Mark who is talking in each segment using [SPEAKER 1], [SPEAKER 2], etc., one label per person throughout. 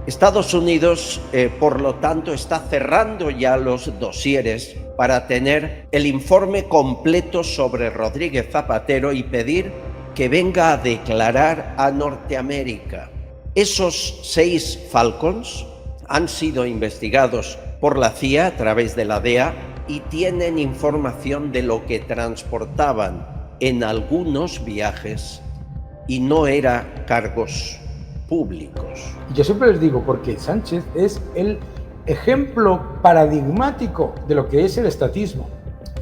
[SPEAKER 1] Estados Unidos, por lo tanto, está cerrando ya los dosieres para tener el informe completo sobre Rodríguez Zapatero y pedir que venga a declarar a Norteamérica. Esos 6 Falcons han sido investigados por la CIA a través de la DEA y tienen información de lo que transportaban en algunos viajes y no eran cargos públicos.
[SPEAKER 2] Yo siempre les digo, porque Sánchez es el ejemplo paradigmático de lo que es el estatismo,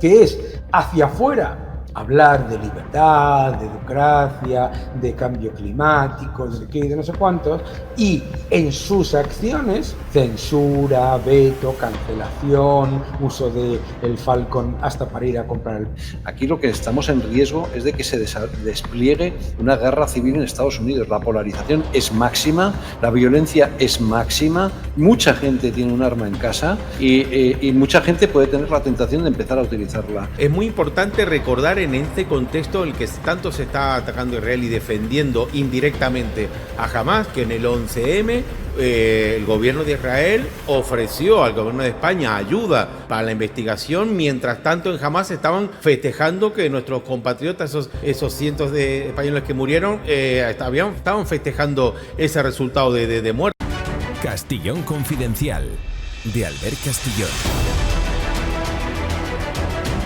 [SPEAKER 2] que es hacia afuera hablar de libertad, de democracia, de cambio climático, de qué, de no sé cuántos, y en sus acciones, censura, veto, cancelación, uso del Falcon hasta para ir a comprar el...
[SPEAKER 3] Aquí lo que estamos en riesgo es de que se despliegue una guerra civil en Estados Unidos. La polarización es máxima, la violencia es máxima, mucha gente tiene un arma en casa y mucha gente puede tener la tentación de empezar a utilizarla.
[SPEAKER 4] Es muy importante recordar en este contexto en el que tanto se está atacando a Israel y defendiendo indirectamente a Hamás, que en el 11M el gobierno de Israel ofreció al gobierno de España ayuda para la investigación, mientras tanto en Hamás estaban festejando que nuestros compatriotas, esos cientos de españoles que murieron, estaban festejando ese resultado de muerte.
[SPEAKER 5] Castillón Confidencial, de Albert Castillón.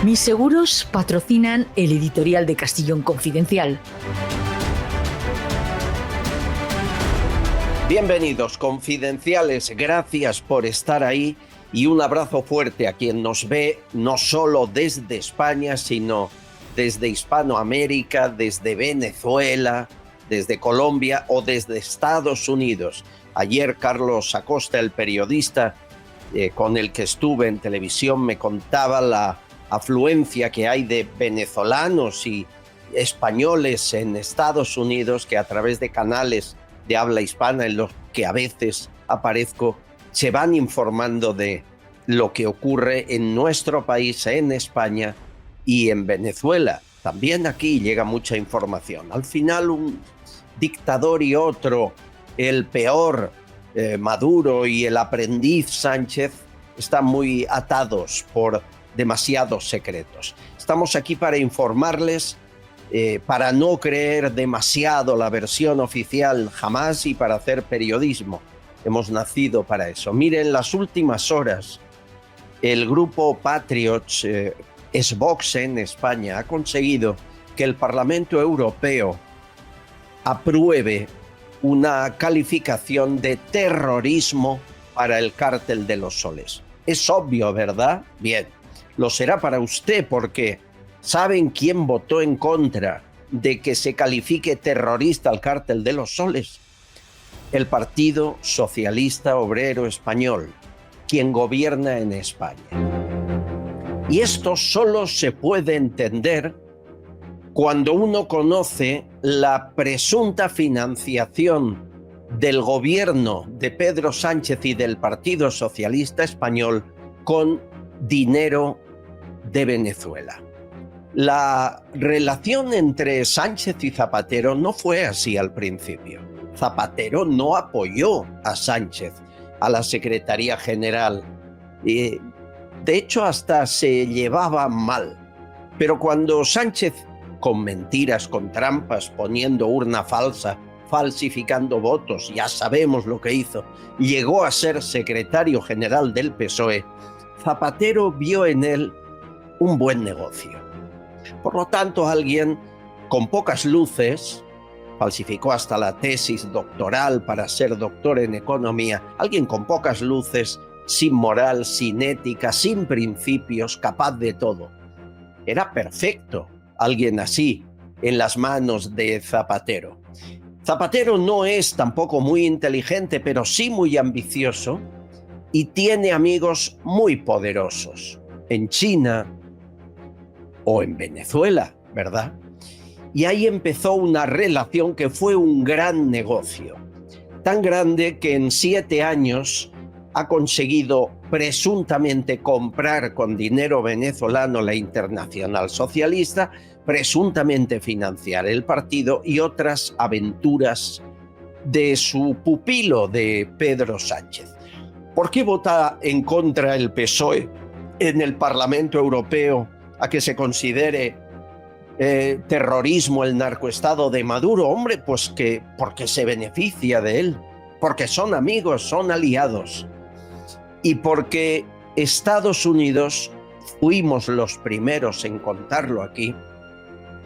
[SPEAKER 6] Mis seguros patrocinan el editorial de Castillón Confidencial.
[SPEAKER 1] Bienvenidos, confidenciales, gracias por estar ahí y un abrazo fuerte a quien nos ve no solo desde España, sino desde Hispanoamérica, desde Venezuela, desde Colombia o desde Estados Unidos. Ayer Carlos Acosta, el periodista con el que estuve en televisión, me contaba la afluencia que hay de venezolanos y españoles en Estados Unidos que a través de canales de habla hispana en los que a veces aparezco, se van informando de lo que ocurre en nuestro país, en España y en Venezuela. También aquí llega mucha información. Al final un dictador y otro, el peor, Maduro, y el aprendiz Sánchez, están muy atados por demasiados secretos. Estamos aquí para informarles, para no creer demasiado la versión oficial jamás y para hacer periodismo. Hemos nacido para eso. Miren, en las últimas horas, el grupo Patriots, es Vox en España, ha conseguido que el Parlamento Europeo apruebe una calificación de terrorismo para el Cártel de los Soles. Es obvio, ¿verdad? Bien. Lo será para usted porque ¿saben quién votó en contra de que se califique terrorista al Cártel de los Soles? El Partido Socialista Obrero Español, quien gobierna en España. Y esto solo se puede entender cuando uno conoce la presunta financiación del gobierno de Pedro Sánchez y del Partido Socialista Español con dinero de Venezuela. La relación entre Sánchez y Zapatero no fue así al principio. Zapatero no apoyó a Sánchez, a la Secretaría General. De hecho, hasta se llevaban mal. Pero cuando Sánchez, con mentiras, con trampas, poniendo urna falsa, falsificando votos, ya sabemos lo que hizo, llegó a ser secretario general del PSOE, Zapatero vio en él un buen negocio. Por lo tanto, alguien con pocas luces, falsificó hasta la tesis doctoral para ser doctor en economía, alguien con pocas luces, sin moral, sin ética, sin principios, capaz de todo. Era perfecto alguien así en las manos de Zapatero. Zapatero no es tampoco muy inteligente, pero sí muy ambicioso y tiene amigos muy poderosos en China o en Venezuela, ¿verdad? Y ahí empezó una relación que fue un gran negocio, tan grande que en 7 años ha conseguido presuntamente comprar con dinero venezolano la Internacional Socialista, presuntamente financiar el partido y otras aventuras de su pupilo, de Pedro Sánchez. ¿Por qué vota en contra el PSOE en el Parlamento Europeo a que se considere terrorismo el narcoestado de Maduro? Hombre, pues porque se beneficia de él, porque son amigos, son aliados, y porque Estados Unidos, fuimos los primeros en contarlo aquí,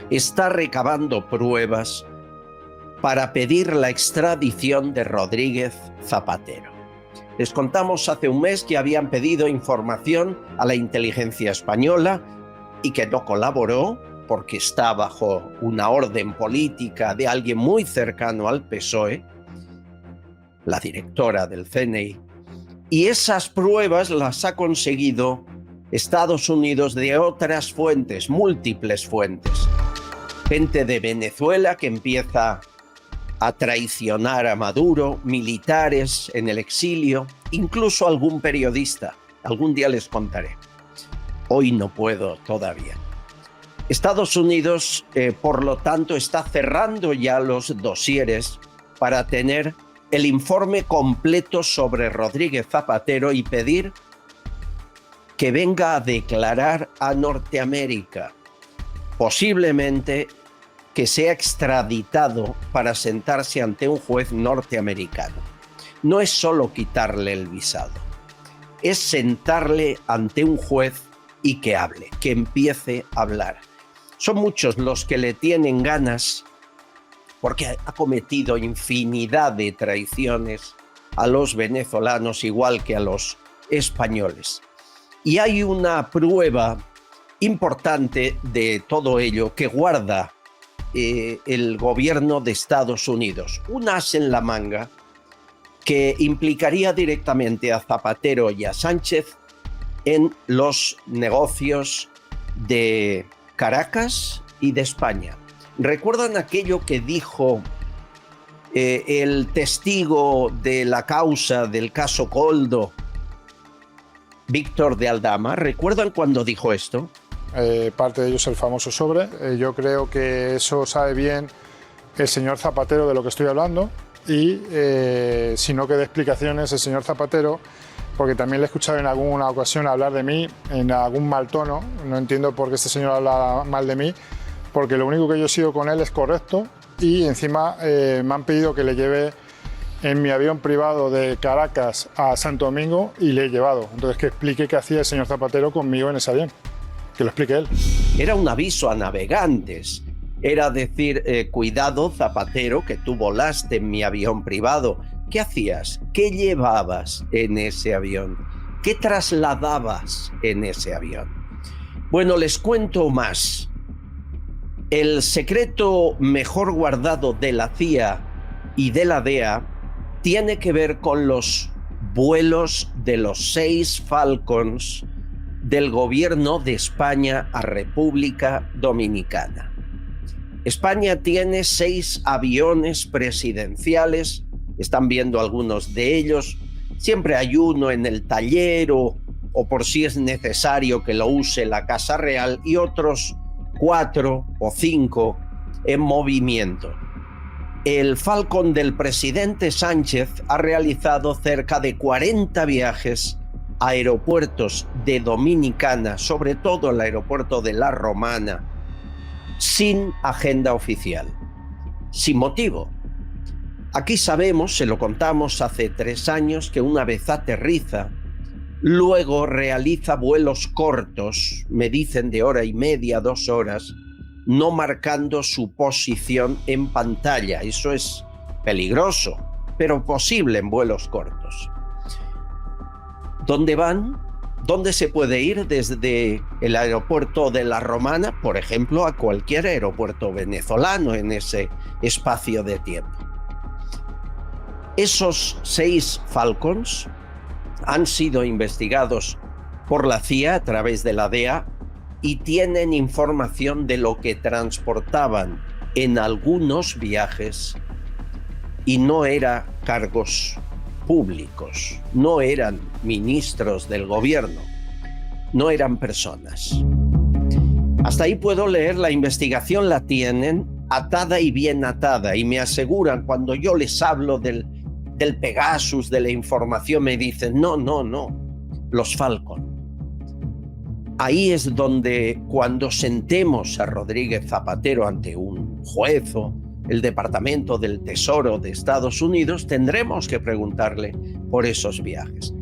[SPEAKER 1] está recabando pruebas para pedir la extradición de Rodríguez Zapatero. Les contamos hace un mes que habían pedido información a la inteligencia española y que no colaboró porque está bajo una orden política de alguien muy cercano al PSOE, la directora del CNI, y esas pruebas las ha conseguido Estados Unidos de otras fuentes, múltiples fuentes. Gente de Venezuela que empieza a traicionar a Maduro, militares en el exilio, incluso algún periodista. Algún día les contaré. Hoy no puedo todavía. Estados Unidos, por lo tanto, está cerrando ya los dosieres para tener el informe completo sobre Rodríguez Zapatero y pedir que venga a declarar a Norteamérica, posiblemente que sea extraditado para sentarse ante un juez norteamericano. No es solo quitarle el visado, es sentarle ante un juez y que hable, que empiece a hablar. Son muchos los que le tienen ganas porque ha cometido infinidad de traiciones a los venezolanos igual que a los españoles. Y hay una prueba importante de todo ello que guarda el gobierno de Estados Unidos. Un as en la manga que implicaría directamente a Zapatero y a Sánchez en los negocios de Caracas y de España. ¿Recuerdan aquello que dijo el testigo de la causa del caso Koldo, Víctor de Aldama? ¿Recuerdan cuando dijo esto?
[SPEAKER 7] Parte de ellos el famoso sobre. Yo creo que eso sabe bien el señor Zapatero de lo que estoy hablando y si no que dé explicaciones el señor Zapatero, porque también le he escuchado en alguna ocasión hablar de mí en algún mal tono. No entiendo por qué este señor habla mal de mí, porque lo único que yo he sido con él es correcto y encima me han pedido que le lleve en mi avión privado de Caracas a Santo Domingo y le he llevado. Entonces que explique qué hacía el señor Zapatero conmigo en ese avión. Que lo explique él.
[SPEAKER 1] Era un aviso a navegantes. Era decir, cuidado Zapatero, que tú volaste en mi avión privado. ¿Qué hacías? ¿Qué llevabas en ese avión? ¿Qué trasladabas en ese avión? Bueno, les cuento más. El secreto mejor guardado de la CIA y de la DEA tiene que ver con los vuelos de los 6 Falcons del gobierno de España a República Dominicana. España tiene 6 aviones presidenciales, están viendo algunos de ellos, siempre hay uno en el taller o por si es necesario que lo use la Casa Real y otros 4 o 5 en movimiento. El Falcon del presidente Sánchez ha realizado cerca de 40 viajes a aeropuertos de Dominicana, sobre todo el aeropuerto de La Romana, sin agenda oficial, sin motivo. Aquí sabemos, se lo contamos hace 3 años, que una vez aterriza, luego realiza vuelos cortos, me dicen de hora y media, 2 horas, no marcando su posición en pantalla. Eso es peligroso, pero posible en vuelos cortos. ¿Dónde van? ¿Dónde se puede ir desde el aeropuerto de La Romana, por ejemplo, a cualquier aeropuerto venezolano en ese espacio de tiempo? Esos 6 Falcons han sido investigados por la CIA a través de la DEA y tienen información de lo que transportaban en algunos viajes y no eran cargos públicos, no eran ministros del gobierno, no eran personas. Hasta ahí puedo leer, la investigación la tienen, atada y bien atada, y me aseguran cuando yo les hablo del Pegasus, de la información, me dicen, no, los Falcon. Ahí es donde cuando sentemos a Rodríguez Zapatero ante un juez o el Departamento del Tesoro de Estados Unidos, tendremos que preguntarle por esos viajes.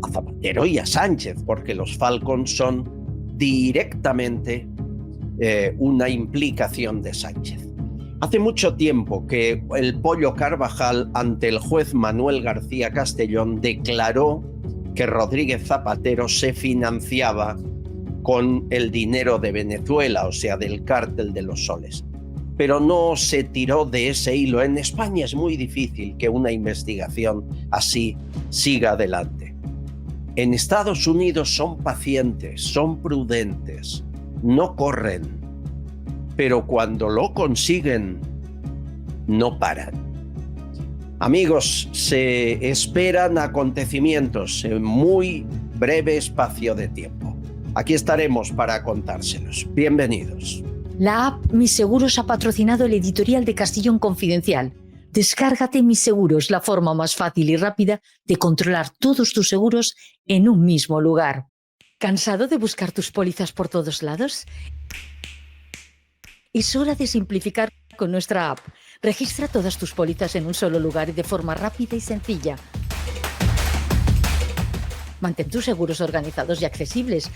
[SPEAKER 1] A Zapatero y a Sánchez, porque los Falcon son directamente una implicación de Sánchez. Hace mucho tiempo que el Pollo Carvajal, ante el juez Manuel García Castellón, declaró que Rodríguez Zapatero se financiaba con el dinero de Venezuela, o sea, del cártel de los soles. Pero no se tiró de ese hilo. En España es muy difícil que una investigación así siga adelante. En Estados Unidos son pacientes, son prudentes, no corren, pero cuando lo consiguen, no paran. Amigos, se esperan acontecimientos en muy breve espacio de tiempo. Aquí estaremos para contárselos. Bienvenidos.
[SPEAKER 6] La app Mis Seguros ha patrocinado el editorial de Castellón Confidencial. Descárgate Mis Seguros, la forma más fácil y rápida de controlar todos tus seguros en un mismo lugar. ¿Cansado de buscar tus pólizas por todos lados? Es hora de simplificar con nuestra app. Registra todas tus pólizas en un solo lugar y de forma rápida y sencilla. Mantén tus seguros organizados y accesibles.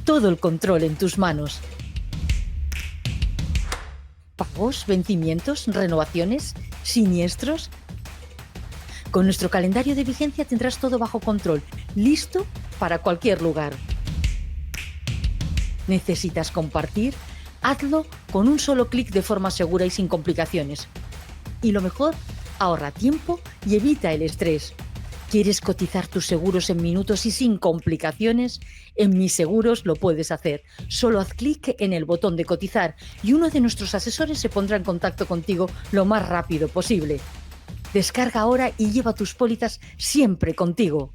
[SPEAKER 6] Todo el control en tus manos. ¿Pagos, vencimientos, renovaciones, siniestros? Con nuestro calendario de vigencia tendrás todo bajo control, listo para cualquier lugar. ¿Necesitas compartir? Hazlo con un solo clic de forma segura y sin complicaciones. Y lo mejor, ahorra tiempo y evita el estrés. ¿Quieres cotizar tus seguros en minutos y sin complicaciones? En Mis Seguros lo puedes hacer. Solo haz clic en el botón de cotizar y uno de nuestros asesores se pondrá en contacto contigo lo más rápido posible. Descarga ahora y lleva tus pólizas siempre contigo.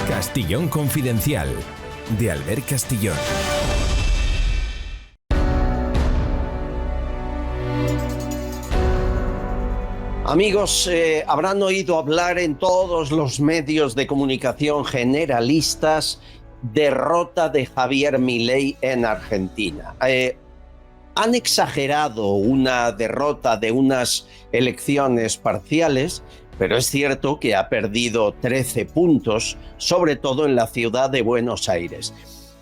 [SPEAKER 5] Castellón Confidencial, de Albert Castillón.
[SPEAKER 1] Amigos, habrán oído hablar en todos los medios de comunicación generalistas derrota de Javier Milei en Argentina. Han exagerado una derrota de unas elecciones parciales, pero es cierto que ha perdido 13 puntos, sobre todo en la ciudad de Buenos Aires.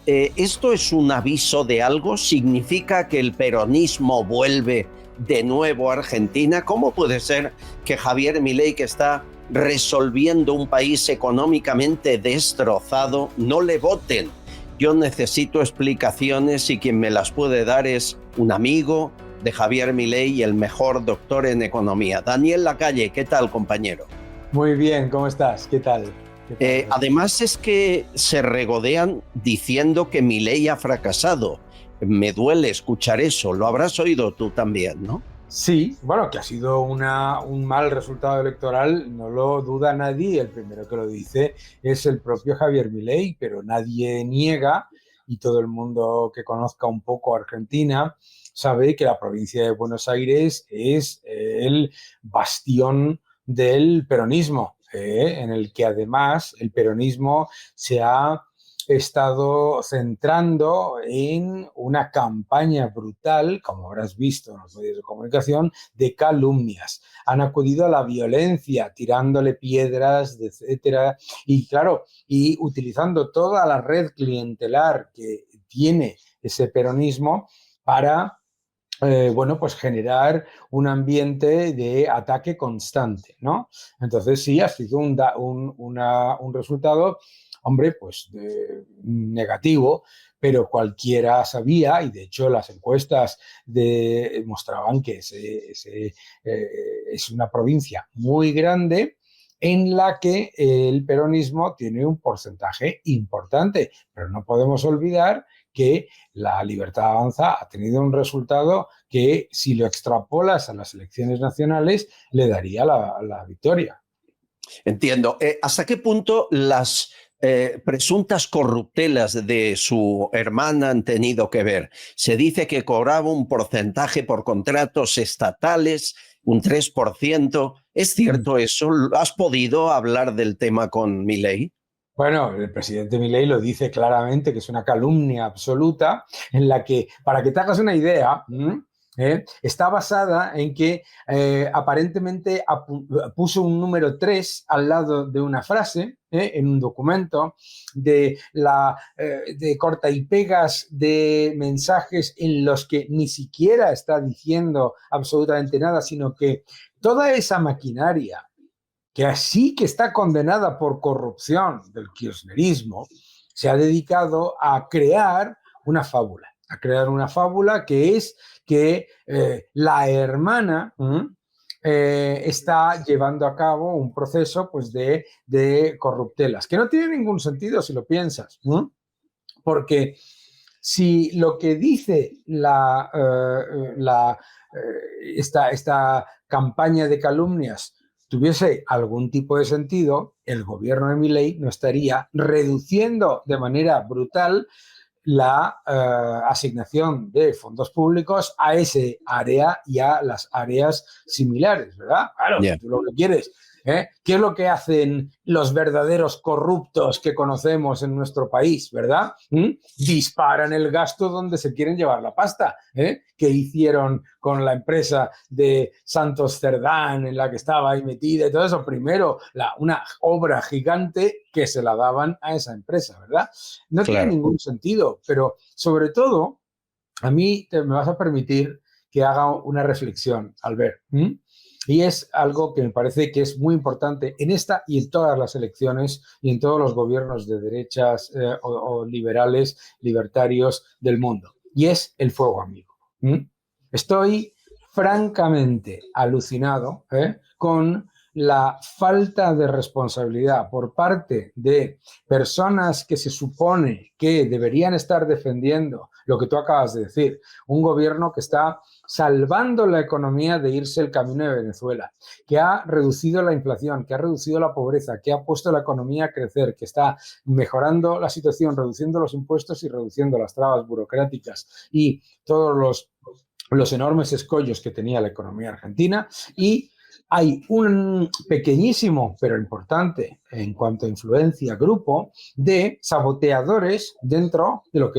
[SPEAKER 1] ¿Esto es un aviso de algo? ¿Significa que el peronismo vuelve de nuevo a Argentina? ¿Cómo puede ser que Javier Milei, que está resolviendo un país económicamente destrozado, no le voten? Yo necesito explicaciones y quien me las puede dar es un amigo de Javier Milei y el mejor doctor en economía. Daniel Lacalle, ¿qué tal, compañero?
[SPEAKER 2] Muy bien, ¿cómo estás? ¿Qué tal?
[SPEAKER 1] Además es que se regodean diciendo que Milei ha fracasado. Me duele escuchar eso. Lo habrás oído tú también, ¿no?
[SPEAKER 2] Sí, bueno, que ha sido un mal resultado electoral, no lo duda nadie. El primero que lo dice es el propio Javier Milei, pero nadie niega, y todo el mundo que conozca un poco Argentina sabe que la provincia de Buenos Aires es el bastión del peronismo, en el que además el peronismo se ha estado centrando en una campaña brutal, como habrás visto en los medios de comunicación, de calumnias. Han acudido a la violencia, tirándole piedras, etcétera, y claro, y utilizando toda la red clientelar que tiene ese peronismo para pues generar un ambiente de ataque constante, ¿no? Entonces sí, ha sido un resultado, hombre, pues negativo, pero cualquiera sabía, y de hecho las encuestas mostraban que es una provincia muy grande en la que el peronismo tiene un porcentaje importante, pero no podemos olvidar que la Libertad Avanza ha tenido un resultado que, si lo extrapolas a las elecciones nacionales, le daría la victoria.
[SPEAKER 1] Entiendo. ¿Hasta qué punto las presuntas corruptelas de su hermana han tenido que ver. Se dice que cobraba un porcentaje por contratos estatales, un 3%. ¿Es cierto eso? ¿Has podido hablar del tema con Milei?
[SPEAKER 2] Bueno, el presidente Milei lo dice claramente que es una calumnia absoluta en la que, para que te hagas una idea, está basada en que aparentemente puso un número 3 al lado de una frase en un documento de corta y pegas de mensajes en los que ni siquiera está diciendo absolutamente nada, sino que toda esa maquinaria que así que está condenada por corrupción del kirchnerismo, se ha dedicado a crear una fábula que es que la hermana está llevando a cabo un proceso pues, de corruptelas, que no tiene ningún sentido si lo piensas, porque si lo que dice esta campaña de calumnias tuviese algún tipo de sentido, el gobierno de Milei no estaría reduciendo de manera brutal la asignación de fondos públicos a ese área y a las áreas similares, ¿verdad? Claro,
[SPEAKER 1] Yeah.
[SPEAKER 2] tú lo que quieres. ¿Qué es lo que hacen los verdaderos corruptos que conocemos en nuestro país, verdad? Disparan el gasto donde se quieren llevar la pasta. ¿Qué hicieron con la empresa de Santos Cerdán en la que estaba ahí metida y todo eso? Primero, una obra gigante que se la daban a esa empresa, ¿verdad? No
[SPEAKER 1] Claro.
[SPEAKER 2] tiene ningún sentido, pero sobre todo, a mí me vas a permitir que haga una reflexión, Albert. Y es algo que me parece que es muy importante en esta y en todas las elecciones y en todos los gobiernos de derechas o liberales, libertarios del mundo. Y es el fuego amigo. Estoy francamente alucinado con la falta de responsabilidad por parte de personas que se supone que deberían estar defendiendo lo que tú acabas de decir, un gobierno que está salvando la economía de irse el camino de Venezuela, que ha reducido la inflación, que ha reducido la pobreza, que ha puesto la economía a crecer, que está mejorando la situación, reduciendo los impuestos y reduciendo las trabas burocráticas y todos los enormes escollos que tenía la economía argentina. Y hay un pequeñísimo, pero importante en cuanto a influencia, grupo de saboteadores dentro de lo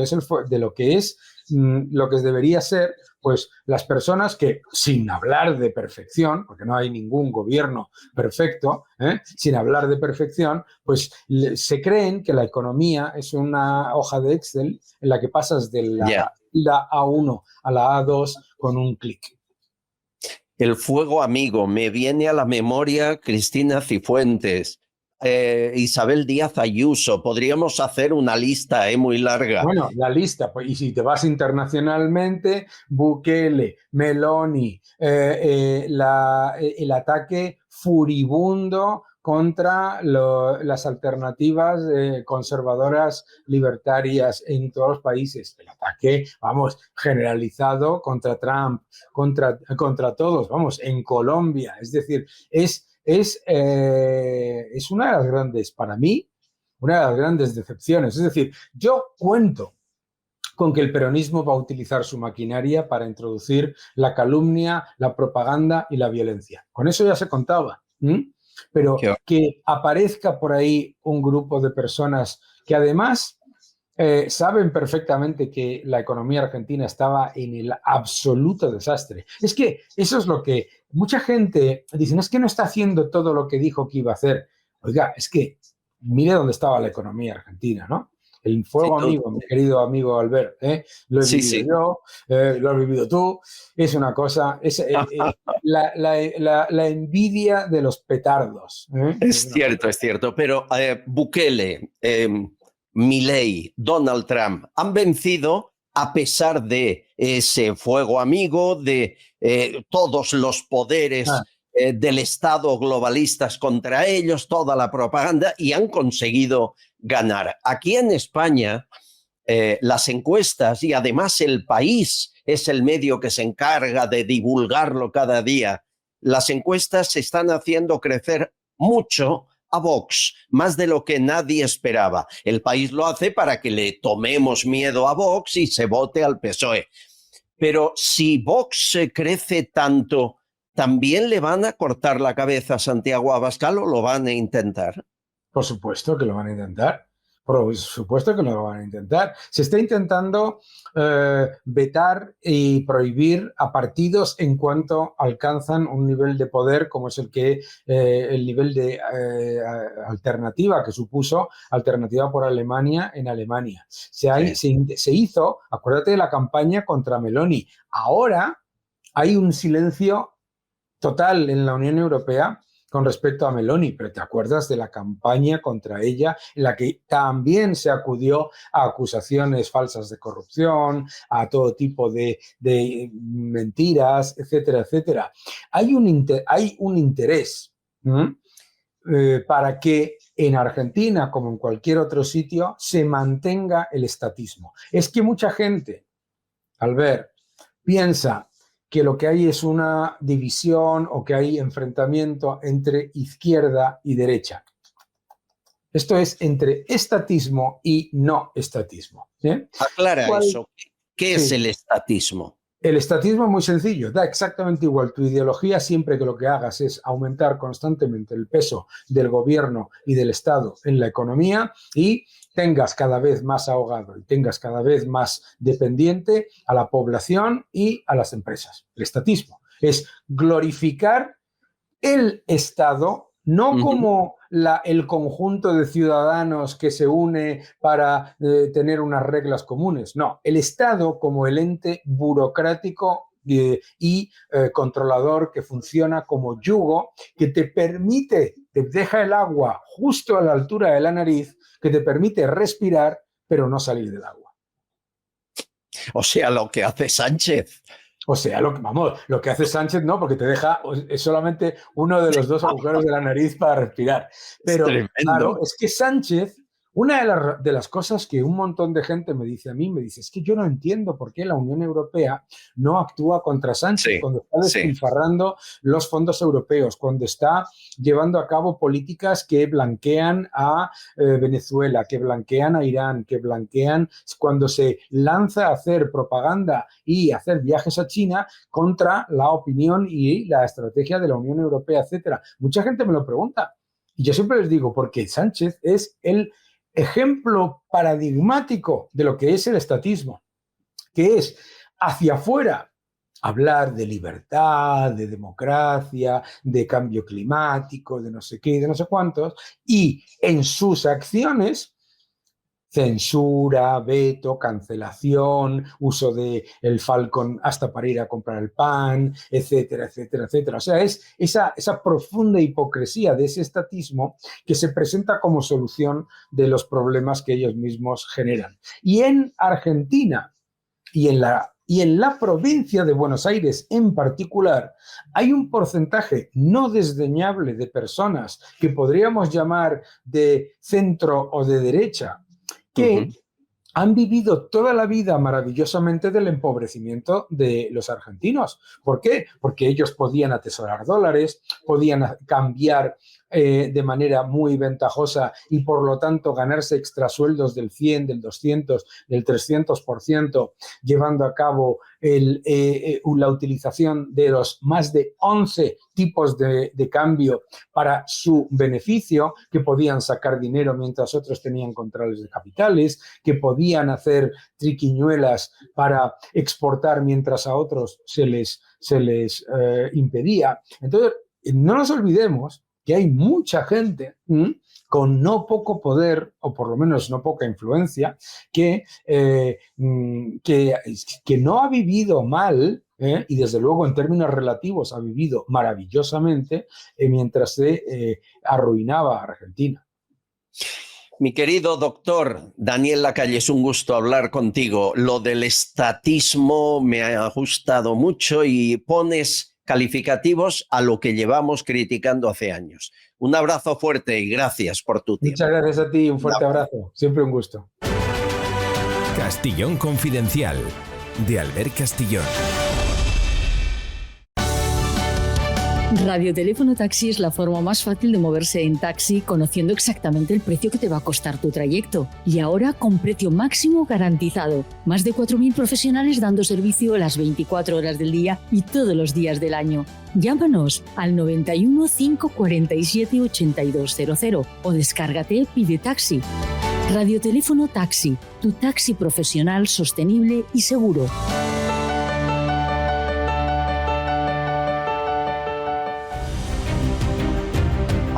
[SPEAKER 2] que debería ser pues las personas que, sin hablar de perfección, porque no hay ningún gobierno perfecto, sin hablar de perfección, pues se creen que la economía es una hoja de Excel en la que pasas de la A1 a la A2 con un clic.
[SPEAKER 1] El fuego amigo, me viene a la memoria Cristina Cifuentes, Isabel Díaz Ayuso. Podríamos hacer una lista muy larga.
[SPEAKER 2] Bueno, la lista, pues, y si te vas internacionalmente, Bukele, Meloni, el ataque furibundo contra las alternativas conservadoras libertarias en todos los países. El ataque, vamos, generalizado contra Trump, contra todos, vamos, en Colombia. Es decir, es una de las grandes, para mí, una de las grandes decepciones. Es decir, yo cuento con que el peronismo va a utilizar su maquinaria para introducir la calumnia, la propaganda y la violencia. Con eso ya se contaba. Pero que aparezca por ahí un grupo de personas que además saben perfectamente que la economía argentina estaba en el absoluto desastre. Es que eso es lo que mucha gente dice, no, es que no está haciendo todo lo que dijo que iba a hacer. Oiga, es que mire dónde estaba la economía argentina, ¿no? El fuego amigo, mi querido amigo Albert, lo he vivido yo, lo has vivido tú, es una cosa, es la envidia de los petardos.
[SPEAKER 1] Es cierto, pero Bukele, Milei, Donald Trump han vencido a pesar de ese fuego amigo, de todos los poderes del Estado globalistas contra ellos, toda la propaganda, y han conseguido ganar. Aquí en España, las encuestas y además El País es el medio que se encarga de divulgarlo cada día. Las encuestas se están haciendo crecer mucho a Vox, más de lo que nadie esperaba. El país lo hace para que le tomemos miedo a Vox y se vote al PSOE. Pero si Vox crece tanto, ¿también le van a cortar la cabeza a Santiago Abascal o lo van a intentar?
[SPEAKER 2] Por supuesto que lo van a intentar. Por supuesto que lo van a intentar. Se está intentando vetar y prohibir a partidos en cuanto alcanzan un nivel de poder como es el nivel de alternativa que supuso Alternativa por Alemania en Alemania. Se hizo, acuérdate de la campaña contra Meloni. Ahora hay un silencio total en la Unión Europea con respecto a Meloni, pero ¿te acuerdas de la campaña contra ella en la que también se acudió a acusaciones falsas de corrupción, a todo tipo de mentiras, etcétera, etcétera? Hay un interés para que en Argentina, como en cualquier otro sitio, se mantenga el estatismo. Es que mucha gente, Albert, piensa que lo que hay es una división o que hay enfrentamiento entre izquierda y derecha. Esto es entre estatismo y no estatismo.
[SPEAKER 1] Aclara eso. ¿Qué es el estatismo?
[SPEAKER 2] El estatismo es muy sencillo, da exactamente igual tu ideología siempre que lo que hagas es aumentar constantemente el peso del gobierno y del Estado en la economía y tengas cada vez más ahogado y tengas cada vez más dependiente a la población y a las empresas. El estatismo es glorificar el Estado no como el conjunto de ciudadanos que se une para tener unas reglas comunes. No, el Estado como el ente burocrático y controlador que funciona como yugo, que te permite, te deja el agua justo a la altura de la nariz, que te permite respirar, pero no salir del agua.
[SPEAKER 1] O sea, lo que hace Sánchez.
[SPEAKER 2] O sea, lo que hace Sánchez no, porque te deja es solamente uno de los dos agujeros de la nariz para respirar. Pero claro, es que Sánchez, una de las cosas que un montón de gente me dice a mí, es que yo no entiendo por qué la Unión Europea no actúa contra Sánchez cuando está despilfarrando los fondos europeos, cuando está llevando a cabo políticas que blanquean a Venezuela, que blanquean a Irán, que blanquean cuando se lanza a hacer propaganda y hacer viajes a China contra la opinión y la estrategia de la Unión Europea, etcétera. Mucha gente me lo pregunta y yo siempre les digo, porque Sánchez es el ejemplo paradigmático de lo que es el estatismo, que es hacia afuera hablar de libertad, de democracia, de cambio climático, de no sé qué, de no sé cuántos, y en sus acciones censura, veto, cancelación, uso del Falcon hasta para ir a comprar el pan, etcétera, etcétera, etcétera. O sea, es esa profunda hipocresía de ese estatismo que se presenta como solución de los problemas que ellos mismos generan. Y en Argentina y en la provincia de Buenos Aires en particular, hay un porcentaje no desdeñable de personas que podríamos llamar de centro o de derecha, que han vivido toda la vida maravillosamente del empobrecimiento de los argentinos. ¿Por qué? Porque ellos podían atesorar dólares, podían cambiar de manera muy ventajosa y por lo tanto ganarse extrasueldos del 100, del 200, del 300%, llevando a cabo la utilización de los más de 11 tipos de cambio para su beneficio, que podían sacar dinero mientras otros tenían controles de capitales, que podían hacer triquiñuelas para exportar mientras a otros se les impedía. Entonces, no nos olvidemos que hay mucha gente con no poco poder, o por lo menos no poca influencia, que no ha vivido mal, y desde luego en términos relativos ha vivido maravillosamente mientras se arruinaba a Argentina.
[SPEAKER 1] Mi querido doctor Daniel Lacalle, es un gusto hablar contigo. Lo del estatismo me ha gustado mucho y pones calificativos a lo que llevamos criticando hace años. Un abrazo fuerte y gracias por tu tiempo.
[SPEAKER 2] Muchas gracias a ti, un fuerte abrazo. Siempre un gusto.
[SPEAKER 5] Castellón Confidencial, de Albert Castillón.
[SPEAKER 6] Radioteléfono Taxi es la forma más fácil de moverse en taxi, conociendo exactamente el precio que te va a costar tu trayecto. Y ahora con precio máximo garantizado. Más de 4.000 profesionales dando servicio las 24 horas del día y todos los días del año. Llámanos al 91 547 8200 o descárgate Pide Taxi. Radioteléfono Taxi, tu taxi profesional, sostenible y seguro.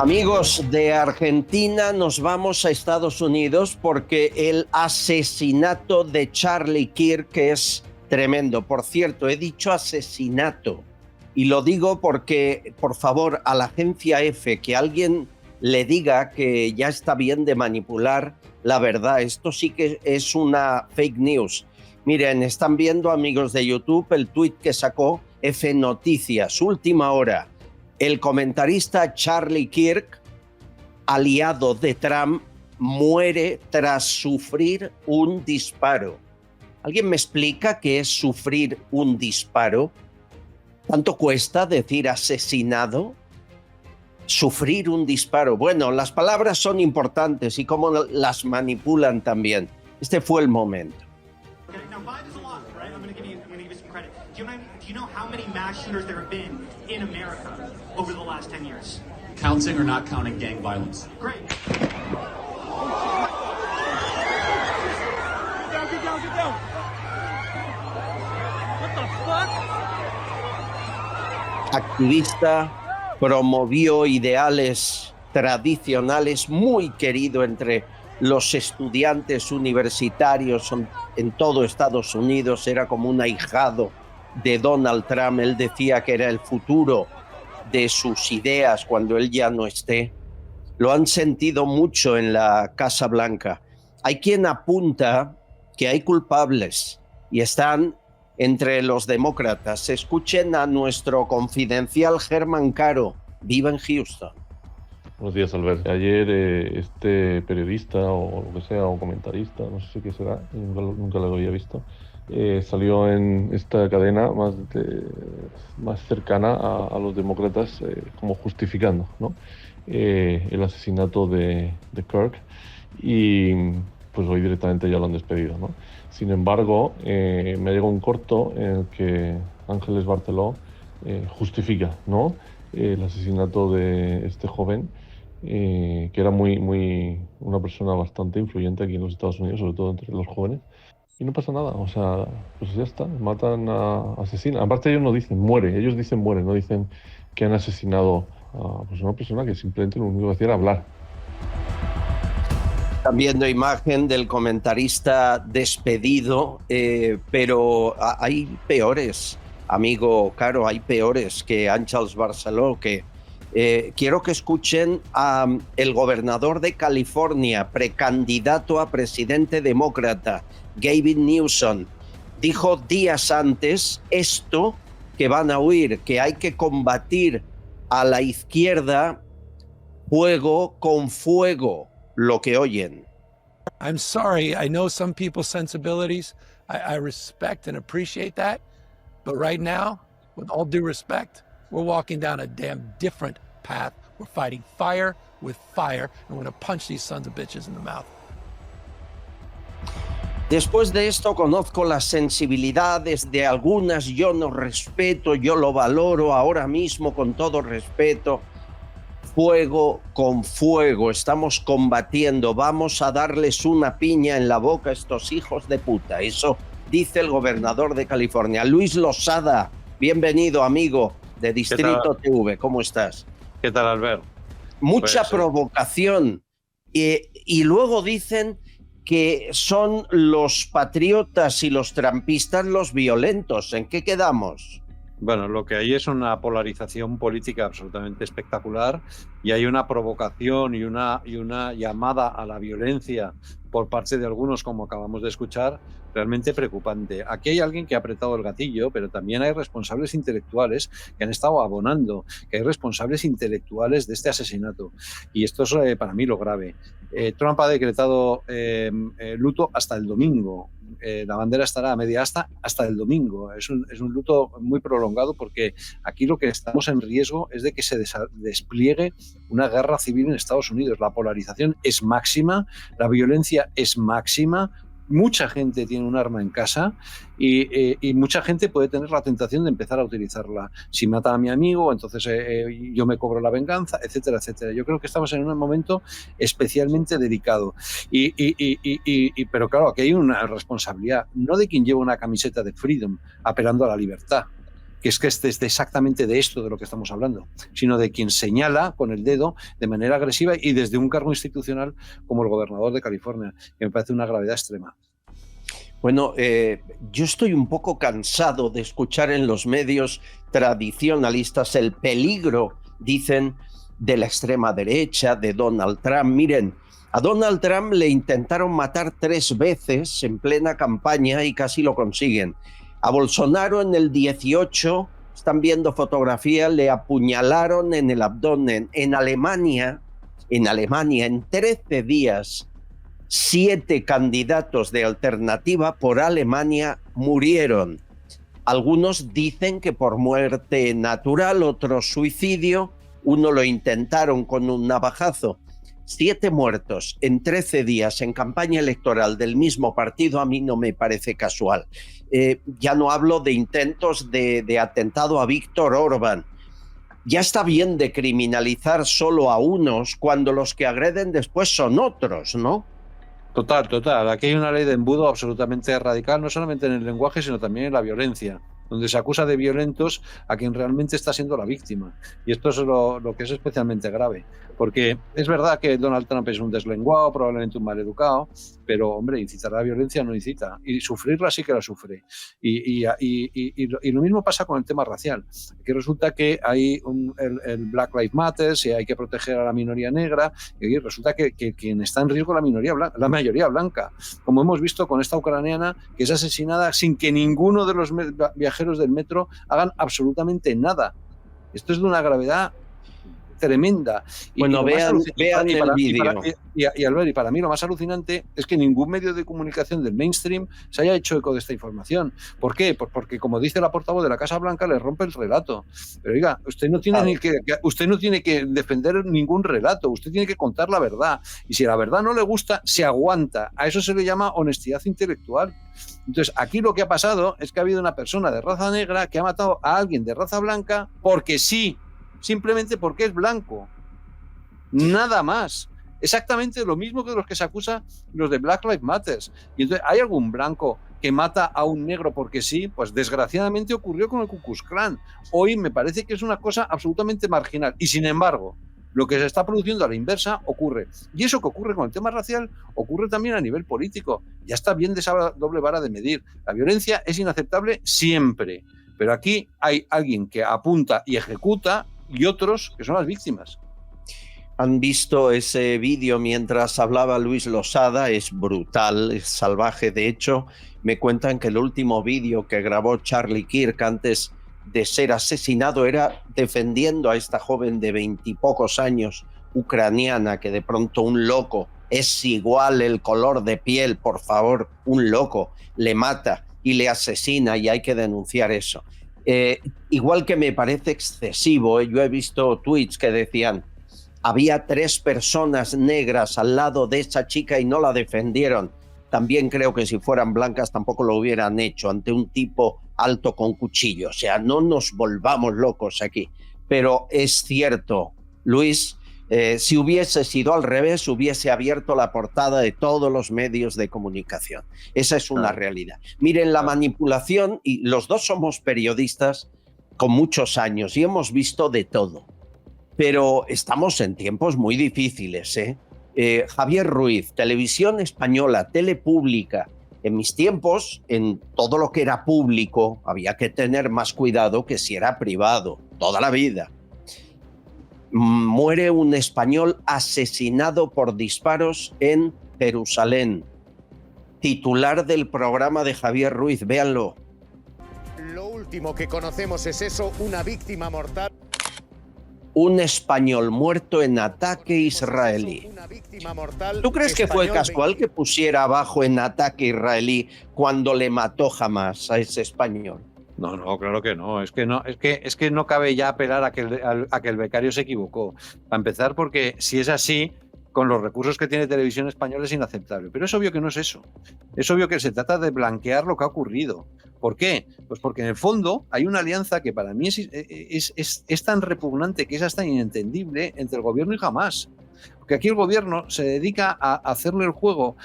[SPEAKER 1] Amigos de Argentina, nos vamos a Estados Unidos porque el asesinato de Charlie Kirk es tremendo. Por cierto, he dicho asesinato y lo digo porque, por favor, a la agencia EFE, que alguien le diga que ya está bien de manipular la verdad. Esto sí que es una fake news. Miren, están viendo, amigos de YouTube, el tuit que sacó EFE Noticias, última hora. El comentarista Charlie Kirk, aliado de Trump, muere tras sufrir un disparo. ¿Alguien me explica qué es sufrir un disparo? ¿Cuánto cuesta decir asesinado? Sufrir un disparo. Bueno, las palabras son importantes y cómo las manipulan también. Este fue el momento.
[SPEAKER 8] Do you know how many mass shooters there have been in America over the last 10 years?
[SPEAKER 9] Counting or not counting gang violence?
[SPEAKER 8] Great. Get down. What the fuck?
[SPEAKER 1] Activista, promovió ideales tradicionales, muy querido entre los estudiantes universitarios en todo Estados Unidos, era como un ahijado de Donald Trump. Él decía que era el futuro de sus ideas cuando él ya no esté. Lo han sentido mucho en la Casa Blanca. Hay quien apunta que hay culpables y están entre los demócratas. Escuchen a nuestro confidencial Germán Caro, vive en Houston.
[SPEAKER 10] Buenos días, Albert. Ayer este periodista o lo que sea, o comentarista, no sé qué será, nunca lo había visto, salió en esta cadena más cercana a los demócratas como justificando, ¿no? El asesinato de Kirk, y pues hoy directamente ya lo han despedido, ¿no? Sin embargo, me llegó un corto en el que Ángeles Barceló justifica, ¿no?, el asesinato de este joven, que era una persona bastante influyente aquí en los Estados Unidos, sobre todo entre los jóvenes. Y no pasa nada, o sea, pues ya está, matan asesinan. Aparte ellos no dicen muere, ellos dicen muere, no dicen que han asesinado a una persona que simplemente lo único que hacía era hablar.
[SPEAKER 1] Están viendo imagen del comentarista despedido, pero hay peores, amigo Caro, hay peores que Ángeles Barceló, que quiero que escuchen a el gobernador de California, precandidato a presidente demócrata, Gavin Newsom. Dijo días antes esto que van a oír, que hay que combatir a la izquierda fuego con fuego, lo que oyen.
[SPEAKER 11] I'm sorry, I know some people's sensibilities. I respect and appreciate that. But right now, with all due respect, we're walking down a damn different path. We're fighting fire with fire, and we're going to punch these sons of bitches in the mouth.
[SPEAKER 1] Después de esto conozco las sensibilidades de algunas, yo no respeto, yo lo valoro ahora mismo con todo respeto. Fuego con fuego, estamos combatiendo, vamos a darles una piña en la boca a estos hijos de puta. Eso dice el gobernador de California. Luis Losada, bienvenido, amigo de Distrito TV, ¿cómo estás?
[SPEAKER 3] ¿Qué tal, Albert?
[SPEAKER 1] Mucha provocación. Y luego dicen que son los patriotas y los trampistas los violentos. ¿En qué quedamos?
[SPEAKER 3] Bueno, lo que hay es una polarización política absolutamente espectacular, y hay una provocación y una llamada a la violencia por parte de algunos, como acabamos de escuchar, realmente preocupante. Aquí hay alguien que ha apretado el gatillo, pero también hay responsables intelectuales que han estado abonando, que hay responsables intelectuales de este asesinato. Y esto es para mí lo grave. Trump ha decretado luto hasta el domingo. La bandera estará a media asta hasta el domingo. Es un luto muy prolongado, porque aquí lo que estamos en riesgo es de que se despliegue una guerra civil en Estados Unidos. La polarización es máxima, la violencia es máxima. Mucha gente tiene un arma en casa y mucha gente puede tener la tentación de empezar a utilizarla. Si mata a mi amigo, entonces yo me cobro la venganza, etcétera, etcétera. Yo creo que estamos en un momento especialmente delicado. Pero claro, aquí hay una responsabilidad, no de quien lleva una camiseta de Freedom apelando a la libertad, que es exactamente de esto de lo que estamos hablando, sino de quien señala con el dedo de manera agresiva y desde un cargo institucional como el gobernador de California, que me parece una gravedad extrema.
[SPEAKER 1] Bueno, yo estoy un poco cansado de escuchar en los medios tradicionalistas el peligro, dicen, de la extrema derecha, de Donald Trump. Miren, a Donald Trump le intentaron matar 3 veces en plena campaña y casi lo consiguen. A Bolsonaro en el 18, están viendo fotografías, le apuñalaron en el abdomen. En Alemania, en 13 días, 7 candidatos de alternativa por Alemania murieron. Algunos dicen que por muerte natural, otros suicidio. Uno lo intentaron con un navajazo. 7 muertos en 13 días en campaña electoral del mismo partido a mí no me parece casual. Ya no hablo de intentos de atentado a Víctor Orbán. Ya está bien de criminalizar solo a unos cuando los que agreden después son otros, ¿no?
[SPEAKER 3] Total. Aquí hay una ley de embudo absolutamente radical, no solamente en el lenguaje, sino también en la violencia, donde se acusa de violentos a quien realmente está siendo la víctima. Y esto es lo que es especialmente grave, porque es verdad que Donald Trump es un deslenguado, probablemente un maleducado, pero, hombre, incitar a la violencia no incita, y sufrirla sí que la sufre. Y lo mismo pasa con el tema racial, que resulta que hay el Black Lives Matter, y hay que proteger a la minoría negra, y resulta que quien está en riesgo es la mayoría blanca, como hemos visto con esta ucraniana que es asesinada sin que ninguno de los viajeros del metro hagan absolutamente nada. Esto es de una gravedad tremenda.
[SPEAKER 1] Bueno, vean el vídeo.
[SPEAKER 3] Y Albert, y para mí lo más alucinante es que ningún medio de comunicación del mainstream se haya hecho eco de esta información. ¿Por qué? Pues porque, como dice la portavoz de la Casa Blanca, le rompe el relato. Pero oiga, usted no tiene que defender ningún relato, usted tiene que contar la verdad. Y si la verdad no le gusta, se aguanta. A eso se le llama honestidad intelectual. Entonces, aquí lo que ha pasado es que ha habido una persona de raza negra que ha matado a alguien de raza blanca porque sí, simplemente porque es blanco. Nada más. Exactamente lo mismo que los que se acusan los de Black Lives Matter. Y entonces, ¿hay algún blanco que mata a un negro porque sí? Pues desgraciadamente ocurrió con el Ku Klux Klan. Hoy me parece que es una cosa absolutamente marginal. Y sin embargo, lo que se está produciendo a la inversa ocurre. Y eso que ocurre con el tema racial ocurre también a nivel político. Ya está bien de esa doble vara de medir. La violencia es inaceptable siempre. Pero aquí hay alguien que apunta y ejecuta y otros que son las víctimas.
[SPEAKER 1] ¿Han visto ese vídeo mientras hablaba Luis Losada? Es brutal, es salvaje. De hecho, me cuentan que el último vídeo que grabó Charlie Kirk antes de ser asesinado era defendiendo a esta joven de 20 y pocos años, ucraniana, que de pronto un loco, es igual el color de piel, por favor, un loco le mata y le asesina y hay que denunciar eso. Igual que me parece excesivo, yo he visto tweets que decían había 3 personas negras al lado de esa chica y no la defendieron. También creo que si fueran blancas tampoco lo hubieran hecho ante un tipo alto con cuchillo. O sea, no nos volvamos locos aquí. Pero es cierto, Luis, si hubiese sido al revés, hubiese abierto la portada de todos los medios de comunicación. Esa es una realidad. Miren, la manipulación, y los dos somos periodistas con muchos años y hemos visto de todo. Pero estamos en tiempos muy difíciles, ¿eh? Javier Ruiz, Televisión Española, Tele Pública. En mis tiempos, en todo lo que era público, había que tener más cuidado que si era privado, toda la vida. Muere un español asesinado por disparos en Jerusalén. Titular del programa de Javier Ruiz, véanlo.
[SPEAKER 12] Lo último que conocemos es eso, una víctima mortal.
[SPEAKER 1] Un español muerto en ataque israelí. ¿Tú crees que fue casual que pusiera abajo en ataque israelí cuando le mató Hamás a ese español?
[SPEAKER 3] No, claro que no. Es que no cabe ya apelar a que el becario se equivocó. Para empezar, porque si es así, con los recursos que tiene Televisión Española es inaceptable. Pero es obvio que no es eso. Es obvio que se trata de blanquear lo que ha ocurrido. ¿Por qué? Pues porque en el fondo hay una alianza que para mí es tan repugnante, que es hasta inentendible, entre el gobierno y Hamás. Porque aquí el gobierno se dedica a hacerle el juego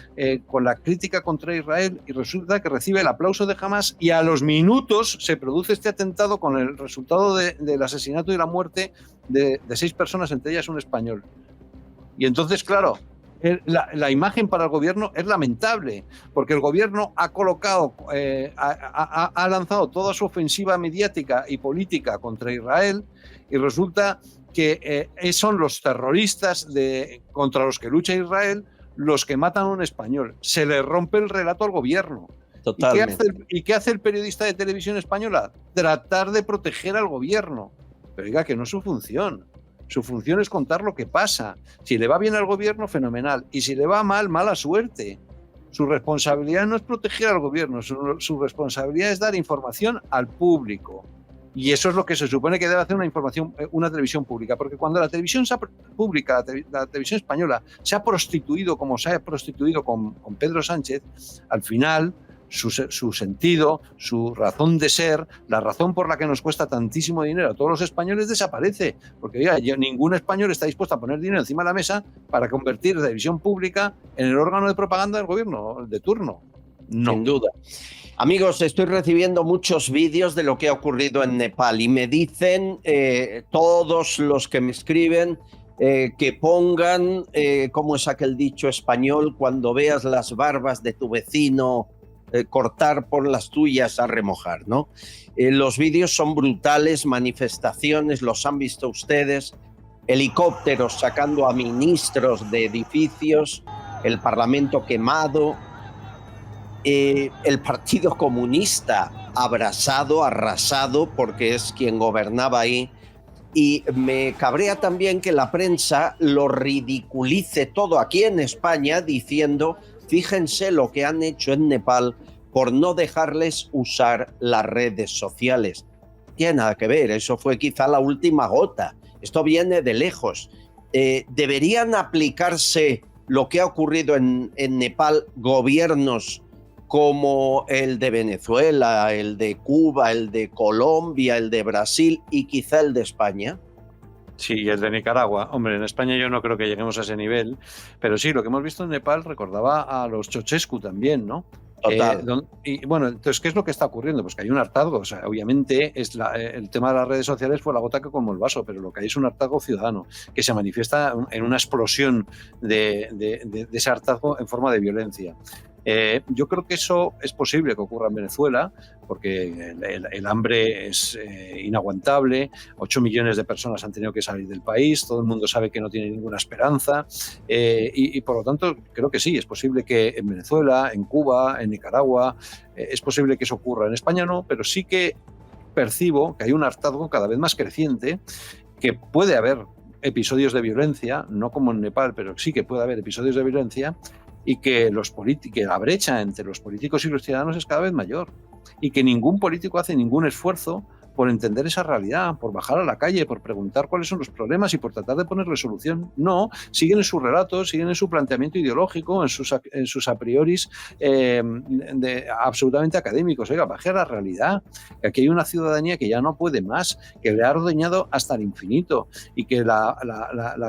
[SPEAKER 3] con la crítica contra Israel y resulta que recibe el aplauso de Hamás y a los minutos se produce este atentado con el resultado del asesinato y la muerte de 6 personas, entre ellas un español. Y entonces, claro, la imagen para el gobierno es lamentable, porque el gobierno ha colocado, ha lanzado toda su ofensiva mediática y política contra Israel y resulta que son los terroristas contra los que lucha Israel los que matan a un español. Se le rompe el relato al gobierno.
[SPEAKER 1] Totalmente.
[SPEAKER 3] ¿Y qué hace el periodista de Televisión Española? Tratar de proteger al gobierno. Pero diga que no es su función. Su función es contar lo que pasa. Si le va bien al gobierno, fenomenal. Y si le va mal, mala suerte. Su responsabilidad no es proteger al gobierno, su responsabilidad es dar información al público. Y eso es lo que se supone que debe hacer una televisión pública. Porque cuando la televisión pública, la televisión española, se ha prostituido como se ha prostituido con Pedro Sánchez, al final su sentido, su razón de ser, la razón por la que nos cuesta tantísimo dinero a todos los españoles desaparece. Porque ningún español está dispuesto a poner dinero encima de la mesa para convertir la televisión pública en el órgano de propaganda del gobierno de turno. No.
[SPEAKER 1] Sin duda. Amigos, estoy recibiendo muchos vídeos de lo que ha ocurrido en Nepal y me dicen todos los que me escriben que pongan, ¿cómo es aquel dicho español? Cuando veas las barbas de tu vecino cortar por las tuyas a remojar, ¿no? Los vídeos son brutales, manifestaciones, los han visto ustedes, helicópteros sacando a ministros de edificios, el Parlamento quemado, el Partido Comunista abrasado, arrasado, porque es quien gobernaba ahí. Y me cabrea también que la prensa lo ridiculice todo aquí en España diciendo, fíjense lo que han hecho en Nepal por no dejarles usar las redes sociales. No tiene nada que ver, eso fue quizá la última gota. Esto viene de lejos. ¿Deberían aplicarse lo que ha ocurrido en Nepal gobiernos como el de Venezuela, el de Cuba, el de Colombia, el de Brasil y quizá el de España?
[SPEAKER 3] Sí, y el de Nicaragua. Hombre, en España yo no creo que lleguemos a ese nivel, pero sí, lo que hemos visto en Nepal recordaba a los Ceausescu también, ¿no? Y bueno, entonces, ¿qué es lo que está ocurriendo? Pues que hay un hartazgo. O sea, obviamente el tema de las redes sociales fue la gota que colmó el vaso, pero lo que hay es un hartazgo ciudadano que se manifiesta en una explosión de ese hartazgo en forma de violencia. Yo creo que eso es posible que ocurra en Venezuela, porque el hambre es inaguantable, 8 millones de personas han tenido que salir del país, todo el mundo sabe que no tiene ninguna esperanza, y por lo tanto creo que sí, es posible que en Venezuela, en Cuba, en Nicaragua, es posible que eso ocurra. En España no, pero sí que percibo que hay un hartazgo cada vez más creciente, que puede haber episodios de violencia, no como en Nepal, pero sí que puede haber episodios de violencia, y que la brecha entre los políticos y los ciudadanos es cada vez mayor y que ningún político hace ningún esfuerzo por entender esa realidad, por bajar a la calle, por preguntar cuáles son los problemas y por tratar de ponerle solución. No, siguen en sus relatos, siguen en su planteamiento ideológico, en sus a prioris absolutamente académicos. Oiga, baje a la realidad, que aquí hay una ciudadanía que ya no puede más, que le ha ordeñado hasta el infinito y que la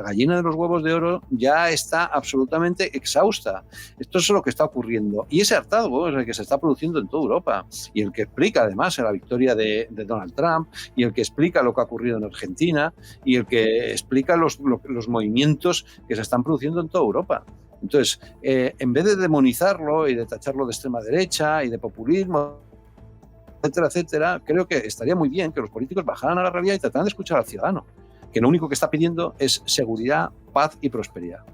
[SPEAKER 3] gallina de los huevos de oro ya está absolutamente exhausta. Esto es lo que está ocurriendo. Y ese hartazgo es el que se está produciendo en toda Europa y el que explica además la victoria de Donald Trump y el que explica lo que ha ocurrido en Argentina y el que explica los movimientos que se están produciendo en toda Europa. Entonces, en vez de demonizarlo y de tacharlo de extrema derecha y de populismo, etcétera, etcétera, creo que estaría muy bien que los políticos bajaran a la realidad y trataran de escuchar al ciudadano, que lo único que está pidiendo es seguridad, paz y prosperidad.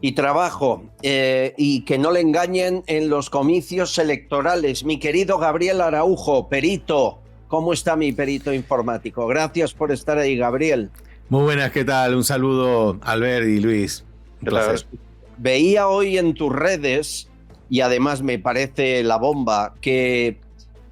[SPEAKER 1] y trabajo, y que no le engañen en los comicios electorales. Mi querido Gabriel Araujo, perito, ¿cómo está mi perito informático? Gracias por estar ahí, Gabriel.
[SPEAKER 4] Muy buenas, ¿qué tal? Un saludo, Albert y Luis. Un placer.
[SPEAKER 1] Veía hoy en tus redes, y además me parece la bomba, que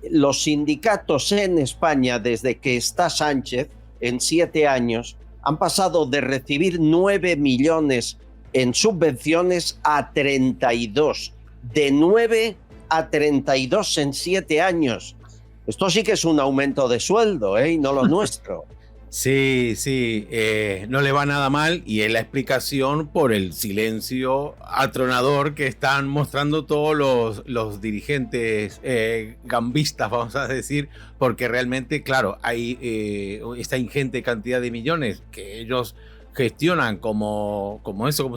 [SPEAKER 1] los sindicatos en España, desde que está Sánchez, en 7 años, han pasado de recibir 9 millones en subvenciones a 32. De 9 a 32 en 7 años. Esto sí que es un aumento de sueldo, y no lo nuestro.
[SPEAKER 4] Sí, no le va nada mal, y es la explicación por el silencio atronador que están mostrando todos los dirigentes gambistas, vamos a decir, porque realmente, claro, hay esta ingente cantidad de millones que ellos gestionan como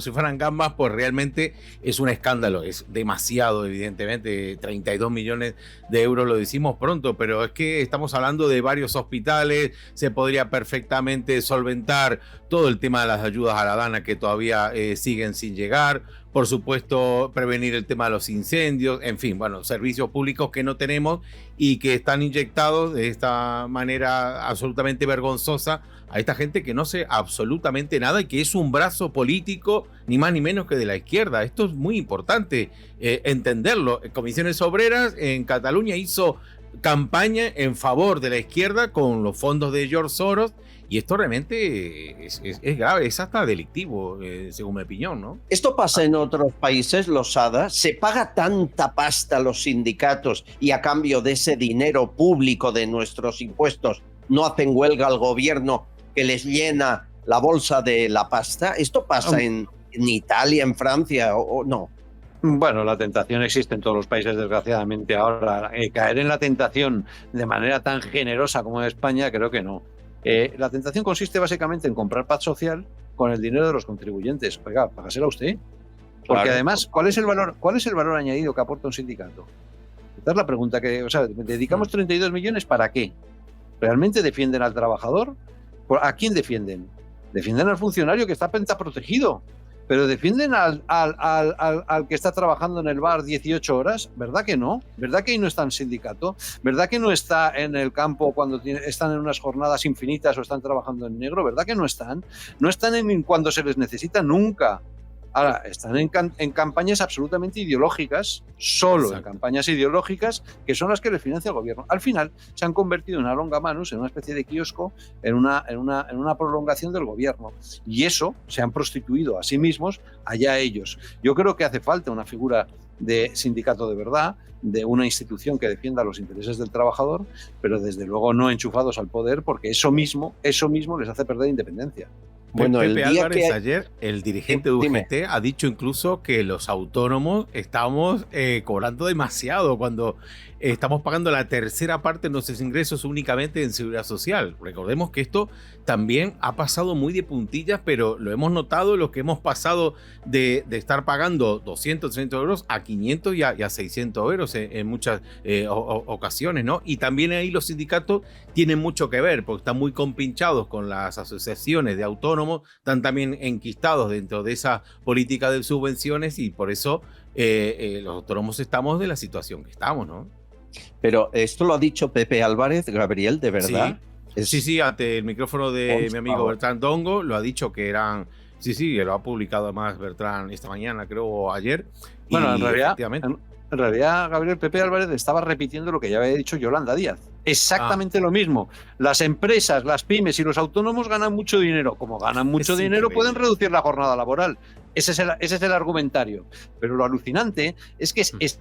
[SPEAKER 4] si fueran gambas, pues realmente es un escándalo, es demasiado, evidentemente. 32 millones de euros lo decimos pronto, pero es que estamos hablando de varios hospitales, se podría perfectamente solventar todo el tema de las ayudas a la DANA que todavía siguen sin llegar, por supuesto prevenir el tema de los incendios, en fin, bueno, servicios públicos que no tenemos y que están inyectados de esta manera absolutamente vergonzosa a esta gente que no sé absolutamente nada y que es un brazo político ni más ni menos que de la izquierda. Esto es muy importante entenderlo. Comisiones Obreras en Cataluña hizo campaña en favor de la izquierda con los fondos de George Soros, y esto realmente es grave, es hasta delictivo, según mi opinión, ¿no?
[SPEAKER 1] Esto pasa en otros países, Losada. Se paga tanta pasta a los sindicatos y a cambio de ese dinero público de nuestros impuestos no hacen huelga al gobierno que les llena la bolsa de la pasta. ¿Esto pasa en Italia, en Francia o no?
[SPEAKER 3] Bueno, la tentación existe en todos los países, desgraciadamente. Ahora, caer en la tentación de manera tan generosa como en España, creo que no. La tentación consiste básicamente en comprar paz social con el dinero de los contribuyentes. Oiga, págasela usted. Porque claro, además, ¿cuál es el valor añadido que aporta un sindicato? Esta es la pregunta que, o sea, dedicamos 32 millones ¿para qué? ¿Realmente defienden al trabajador? ¿A quién defienden? Defienden al funcionario que está protegido. Pero defienden al que está trabajando en el bar 18 horas, ¿verdad que no? ¿Verdad que ahí no está en sindicato? ¿Verdad que no está en el campo cuando están en unas jornadas infinitas o están trabajando en negro? ¿Verdad que no están? No están en cuando se les necesita nunca. Ahora, están en campañas absolutamente ideológicas, solo en campañas ideológicas, que son las que les financia el gobierno. Al final, se han convertido en una longamanus, en una especie de kiosco, en una prolongación del gobierno. Y eso, se han prostituido a sí mismos, allá ellos. Yo creo que hace falta una figura de sindicato de verdad, de una institución que defienda los intereses del trabajador, pero desde luego no enchufados al poder, porque eso mismo les hace perder independencia.
[SPEAKER 4] Bueno, Pepe Álvarez, ayer el dirigente de UGT ha dicho incluso que los autónomos estamos cobrando demasiado cuando estamos pagando la tercera parte de nuestros ingresos únicamente en seguridad social. Recordemos que esto también ha pasado muy de puntillas, pero lo hemos notado, lo que hemos pasado de estar pagando 200, 300 euros a 500 y a 600 euros en muchas ocasiones, ¿no? Y también ahí los sindicatos tienen mucho que ver, porque están muy compinchados con las asociaciones de autónomos, están también enquistados dentro de esa política de subvenciones, y por eso los autónomos estamos de la situación que estamos, ¿no?
[SPEAKER 1] Pero esto lo ha dicho Pepe Álvarez, Gabriel, ¿de verdad?
[SPEAKER 4] Sí, ante el micrófono de mi amigo Bertrand Dongo lo ha dicho que eran... Sí, lo ha publicado además Bertrand esta mañana, creo, o ayer.
[SPEAKER 3] Bueno, en realidad, Gabriel, Pepe Álvarez estaba repitiendo lo que ya había dicho Yolanda Díaz. Exactamente lo mismo. Las empresas, las pymes y los autónomos ganan mucho dinero. Como ganan mucho dinero, pueden reducir la jornada laboral. Ese es el argumentario. Pero lo alucinante es que es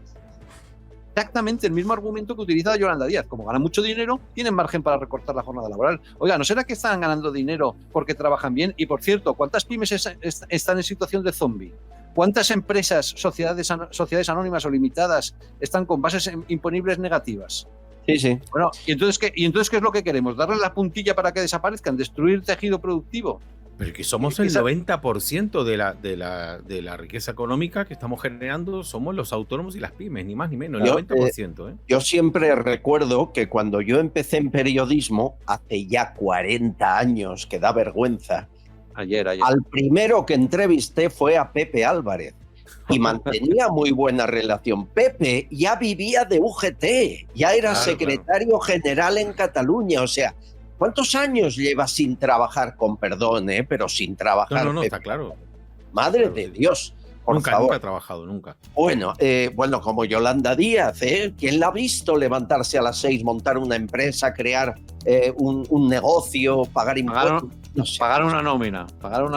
[SPEAKER 3] exactamente el mismo argumento que utiliza Yolanda Díaz. Como ganan mucho dinero, tienen margen para recortar la jornada laboral. Oiga, ¿no será que están ganando dinero porque trabajan bien? Y por cierto, ¿cuántas pymes están en situación de zombie? ¿Cuántas empresas, sociedades anónimas o limitadas están con bases imponibles negativas?
[SPEAKER 1] Sí.
[SPEAKER 3] Bueno, ¿y entonces qué es lo que queremos? ¿Darle la puntilla para que desaparezcan? ¿Destruir tejido productivo?
[SPEAKER 4] Pero que somos el 90% de la riqueza económica que estamos generando, somos los autónomos y las pymes, ni más ni menos, el 90%.
[SPEAKER 1] Yo siempre recuerdo que cuando yo empecé en periodismo, hace ya 40 años, que da vergüenza,
[SPEAKER 3] Ayer.
[SPEAKER 1] Al primero que entrevisté fue a Pepe Álvarez y mantenía muy buena relación. Pepe ya vivía de UGT, ya era secretario general en Cataluña, o sea, ¿cuántos años lleva sin trabajar, con perdón, pero sin trabajar?
[SPEAKER 4] No,
[SPEAKER 1] Pepe?
[SPEAKER 4] está claro.
[SPEAKER 1] Madre de Dios. Por favor.
[SPEAKER 4] Nunca ha trabajado, nunca.
[SPEAKER 1] Bueno, como Yolanda Díaz, ¿quién la ha visto levantarse a las 6, montar una empresa, crear un negocio, pagar impuestos?
[SPEAKER 3] No sé. Pagar una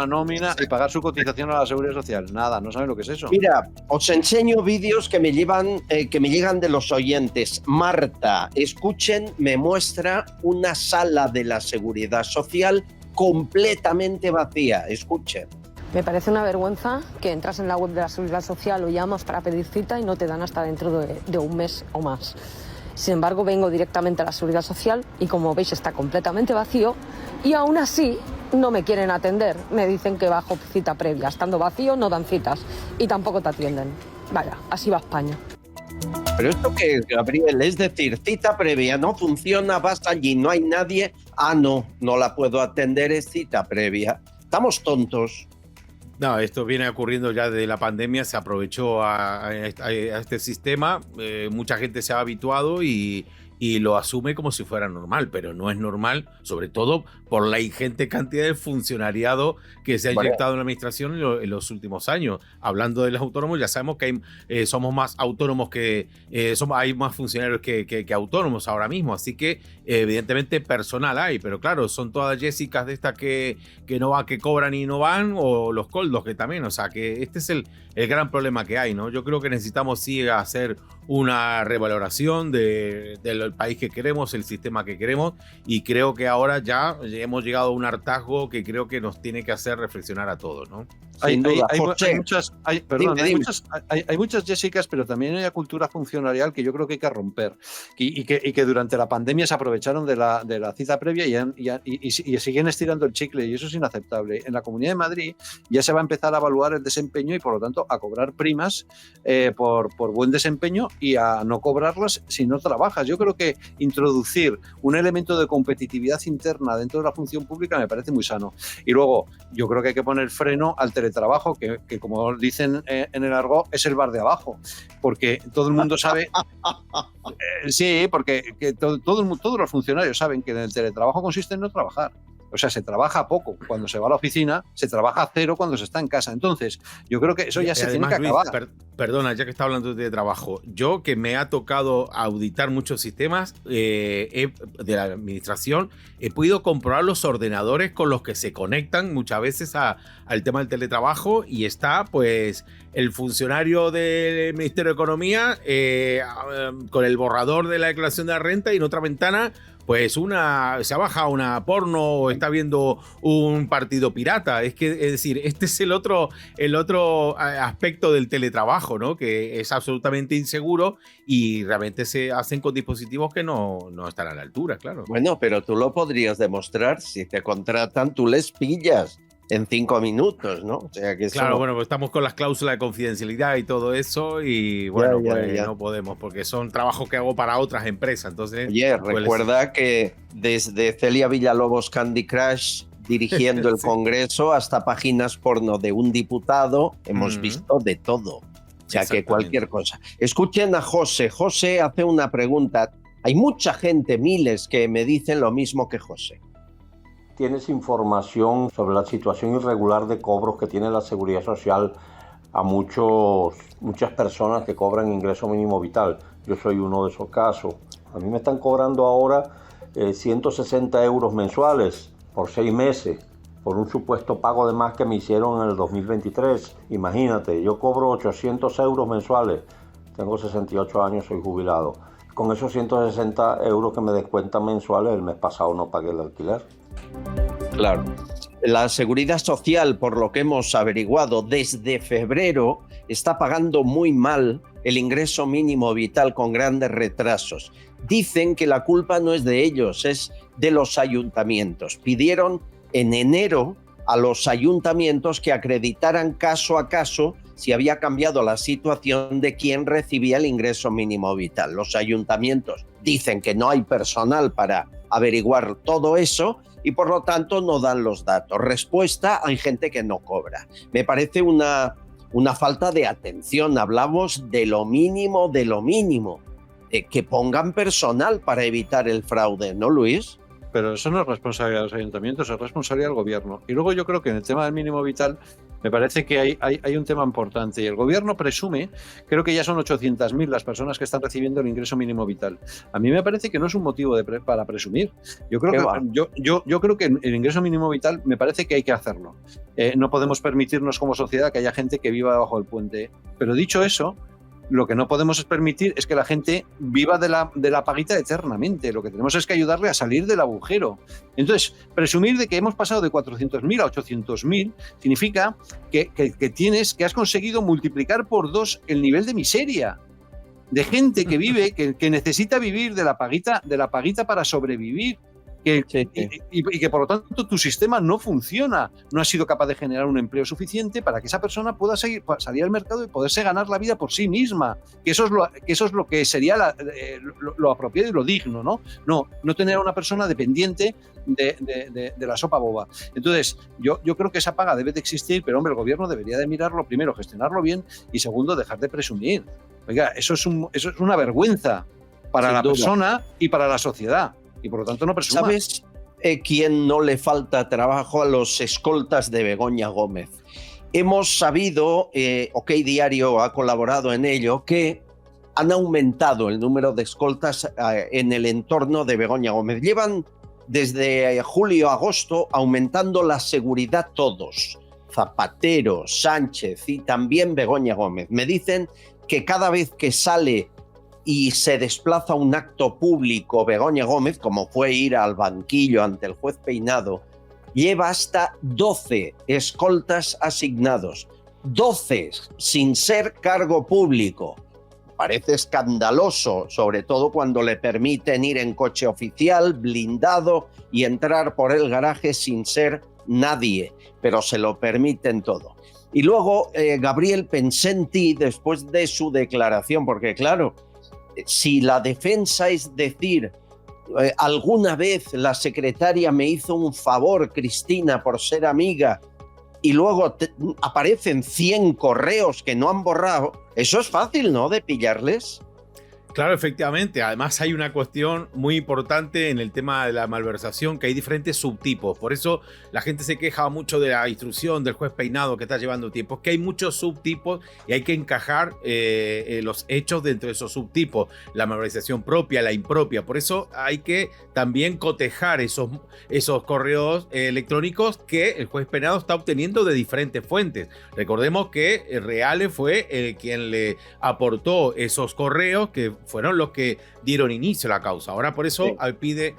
[SPEAKER 3] nómina y pagar su cotización a la Seguridad Social. Nada, no saben lo que es eso.
[SPEAKER 1] Mira, os enseño vídeos que me llegan de los oyentes. Marta, escuchen, me muestra una sala de la Seguridad Social completamente vacía. Escuchen.
[SPEAKER 13] Me parece una vergüenza que entras en la web de la Seguridad Social o llamas para pedir cita y no te dan hasta dentro de un mes o más. Sin embargo, vengo directamente a la Seguridad Social y, como veis, está completamente vacío y aún así no me quieren atender. Me dicen que bajo cita previa. Estando vacío no dan citas y tampoco te atienden. Vaya, así va España.
[SPEAKER 1] ¿Pero esto qué es, Gabriel? Es decir, cita previa, no funciona, vas allí, no hay nadie. No la puedo atender, es cita previa. Estamos tontos.
[SPEAKER 4] No, esto viene ocurriendo ya desde la pandemia, se aprovechó a este sistema, mucha gente se ha habituado y lo asume como si fuera normal, pero no es normal, sobre todo por la ingente cantidad de funcionariado que se ha inyectado en la administración en los últimos años. Hablando de los autónomos, ya sabemos que somos más autónomos hay más funcionarios que autónomos ahora mismo, así que evidentemente personal hay, pero claro, son todas Jessicas de estas que cobran y no van, o los coldos que también, o sea que este es el gran problema que hay, ¿no? Yo creo que necesitamos sí hacer una revaloración del país que queremos, el sistema que queremos, y creo que ahora ya hemos llegado a un hartazgo que creo que nos tiene que hacer reflexionar a todos, ¿no?
[SPEAKER 3] Hay muchas Jessicas, pero también hay una cultura funcionarial que yo creo que hay que romper y que durante la pandemia se aprovecharon de la cita previa y siguen estirando el chicle, y eso es inaceptable. En la Comunidad de Madrid ya se va a empezar a evaluar el desempeño y por lo tanto a cobrar primas por buen desempeño y a no cobrarlas si no trabajas. Yo creo que introducir un elemento de competitividad interna dentro de la función pública me parece muy sano. Y luego yo creo que hay que poner freno al teletrabajo, que como dicen en el argot, es el bar de abajo, porque todo el mundo sabe sí, porque todos los funcionarios saben que en el teletrabajo consiste en no trabajar. O sea, se trabaja poco cuando se va a la oficina, se trabaja cero cuando se está en casa. Entonces, yo creo que eso ya se tiene que acabar.
[SPEAKER 4] Perdona, ya que está hablando de trabajo, yo que me ha tocado auditar muchos sistemas de la administración, he podido comprobar los ordenadores con los que se conectan muchas veces al tema del teletrabajo, y está pues el funcionario del Ministerio de Economía con el borrador de la declaración de la renta, y en otra ventana pues se ha bajado una porno o está viendo un partido pirata. Es decir, este es el otro aspecto del teletrabajo, ¿no? Que es absolutamente inseguro y realmente se hacen con dispositivos que no están a la altura, claro.
[SPEAKER 1] Bueno, pero tú lo podrías demostrar. Si te contratan, tú les pillas en 5 minutos, ¿no? O sea que
[SPEAKER 4] claro, bueno, pues estamos con las cláusulas de confidencialidad y todo eso, y bueno, ya no podemos, porque son trabajos que hago para otras empresas. Entonces,
[SPEAKER 1] oye, recuerda que desde Celia Villalobos Candy Crush dirigiendo el Congreso hasta páginas porno de un diputado, hemos visto de todo. O sea que cualquier cosa. Escuchen a José. José hace una pregunta. Hay mucha gente, miles, que me dicen lo mismo que José.
[SPEAKER 14] ¿Tienes información sobre la situación irregular de cobros que tiene la Seguridad Social a muchas personas que cobran ingreso mínimo vital? Yo soy uno de esos casos. A mí me están cobrando ahora 160 euros mensuales por 6 meses por un supuesto pago de más que me hicieron en el 2023. Imagínate, yo cobro 800 euros mensuales. Tengo 68 años, soy jubilado. Con esos 160 euros que me descuentan mensuales, el mes pasado no pagué el alquiler.
[SPEAKER 1] Claro. La Seguridad Social, por lo que hemos averiguado, desde febrero está pagando muy mal el ingreso mínimo vital con grandes retrasos. Dicen que la culpa no es de ellos, es de los ayuntamientos. Pidieron en enero a los ayuntamientos que acreditaran caso a caso si había cambiado la situación de quien recibía el ingreso mínimo vital. Los ayuntamientos dicen que no hay personal para averiguar todo eso y por lo tanto no dan los datos. Respuesta, hay gente que no cobra. Me parece una falta de atención. Hablamos de lo mínimo, que pongan personal para evitar el fraude, ¿no, Luis?
[SPEAKER 3] Pero eso no es responsabilidad de los ayuntamientos, es responsabilidad del gobierno. Y luego yo creo que en el tema del mínimo vital me parece que hay un tema importante y el gobierno presume, creo que ya son 800.000 las personas que están recibiendo el ingreso mínimo vital. A mí me parece que no es un motivo para presumir. Yo creo que el ingreso mínimo vital me parece que hay que hacerlo. No podemos permitirnos como sociedad que haya gente que viva debajo del puente. Pero dicho eso, lo que no podemos permitir es que la gente viva de la paguita eternamente. Lo que tenemos es que ayudarle a salir del agujero. Entonces, presumir de que hemos pasado de 400.000 a 800.000 significa que has conseguido multiplicar por 2 el nivel de miseria de gente que vive, que necesita vivir de la paguita para sobrevivir. Y que por lo tanto tu sistema no funciona, no has sido capaz de generar un empleo suficiente para que esa persona pueda salir al mercado y poderse ganar la vida por sí misma, que eso es lo que sería lo apropiado y lo digno, no tener a una persona dependiente de la sopa boba. Entonces yo creo que esa paga debe de existir, pero hombre, el gobierno debería de mirarlo, primero gestionarlo bien y segundo dejar de presumir. Oiga, eso es una vergüenza para la persona y para la sociedad. Y por lo tanto no presuma.
[SPEAKER 1] ¿Sabes quién no le falta trabajo? A los escoltas de Begoña Gómez. Hemos sabido, OK Diario ha colaborado en ello, que han aumentado el número de escoltas en el entorno de Begoña Gómez. Llevan desde julio a agosto aumentando la seguridad todos. Zapatero, Sánchez y también Begoña Gómez. Me dicen que cada vez que sale y se desplaza a un acto público Begoña Gómez, como fue ir al banquillo ante el juez Peinado, lleva hasta 12 escoltas asignados. 12 sin ser cargo público. Parece escandaloso, sobre todo cuando le permiten ir en coche oficial, blindado y entrar por el garaje sin ser nadie, pero se lo permiten todo. Y luego, Gabriel, pensé en ti después de su declaración, porque claro, si la defensa es decir, alguna vez la secretaria me hizo un favor, Cristina, por ser amiga, y luego aparecen 100 correos que no han borrado, eso es fácil, ¿no?, de pillarles.
[SPEAKER 4] Claro, efectivamente. Además hay una cuestión muy importante en el tema de la malversación, que hay diferentes subtipos. Por eso la gente se queja mucho de la instrucción del juez Peinado que está llevando tiempo. Es que hay muchos subtipos y hay que encajar los hechos dentro de esos subtipos. La malversación propia, la impropia. Por eso hay que también cotejar esos correos electrónicos que el juez Peinado está obteniendo de diferentes fuentes. Recordemos que Reale fue quien le aportó esos correos que fueron los que dieron inicio a la causa. Ahora por eso pide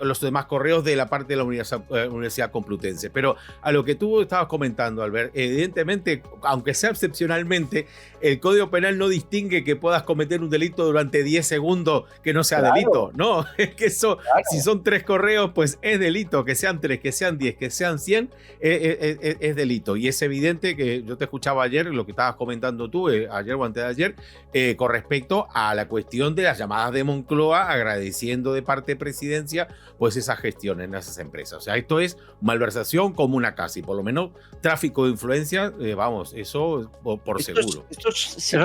[SPEAKER 4] los demás correos de la parte de la Universidad Complutense. Pero a lo que tú estabas comentando, Albert, evidentemente, aunque sea excepcionalmente, el Código Penal no distingue que puedas cometer un delito durante 10 segundos que no sea delito. No, es que eso, si son 3 correos, pues es delito. Que sean 3, que sean 10, que sean 100, es delito. Y es evidente que yo te escuchaba ayer, lo que estabas comentando tú, ayer o antes de ayer, con respecto a la cuestión de las llamadas de Moncloa agradeciendo de parte de Presidencia pues esa gestión en esas empresas. O sea, esto es malversación común acá, y por lo menos tráfico de influencia, vamos, eso por seguro.
[SPEAKER 1] Esto es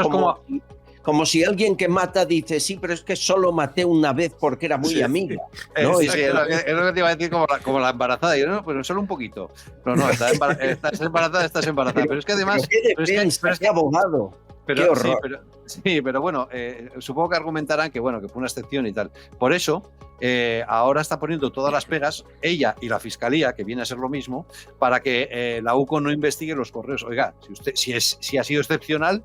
[SPEAKER 1] como si alguien que mata dice, sí, pero es que solo maté una vez porque era muy amiga. ¿No?
[SPEAKER 3] Es lo que te iba a decir como la embarazada. Y yo, no, pero solo un poquito. No, estás embarazada. Pero es que además...
[SPEAKER 1] ¿Qué abogado?
[SPEAKER 3] Qué horror. Pero bueno, supongo que argumentarán que fue una excepción y tal. Por eso, ahora está poniendo todas las pegas, ella y la Fiscalía, que viene a ser lo mismo, para que la UCO no investigue los correos. Oiga, si ha sido excepcional,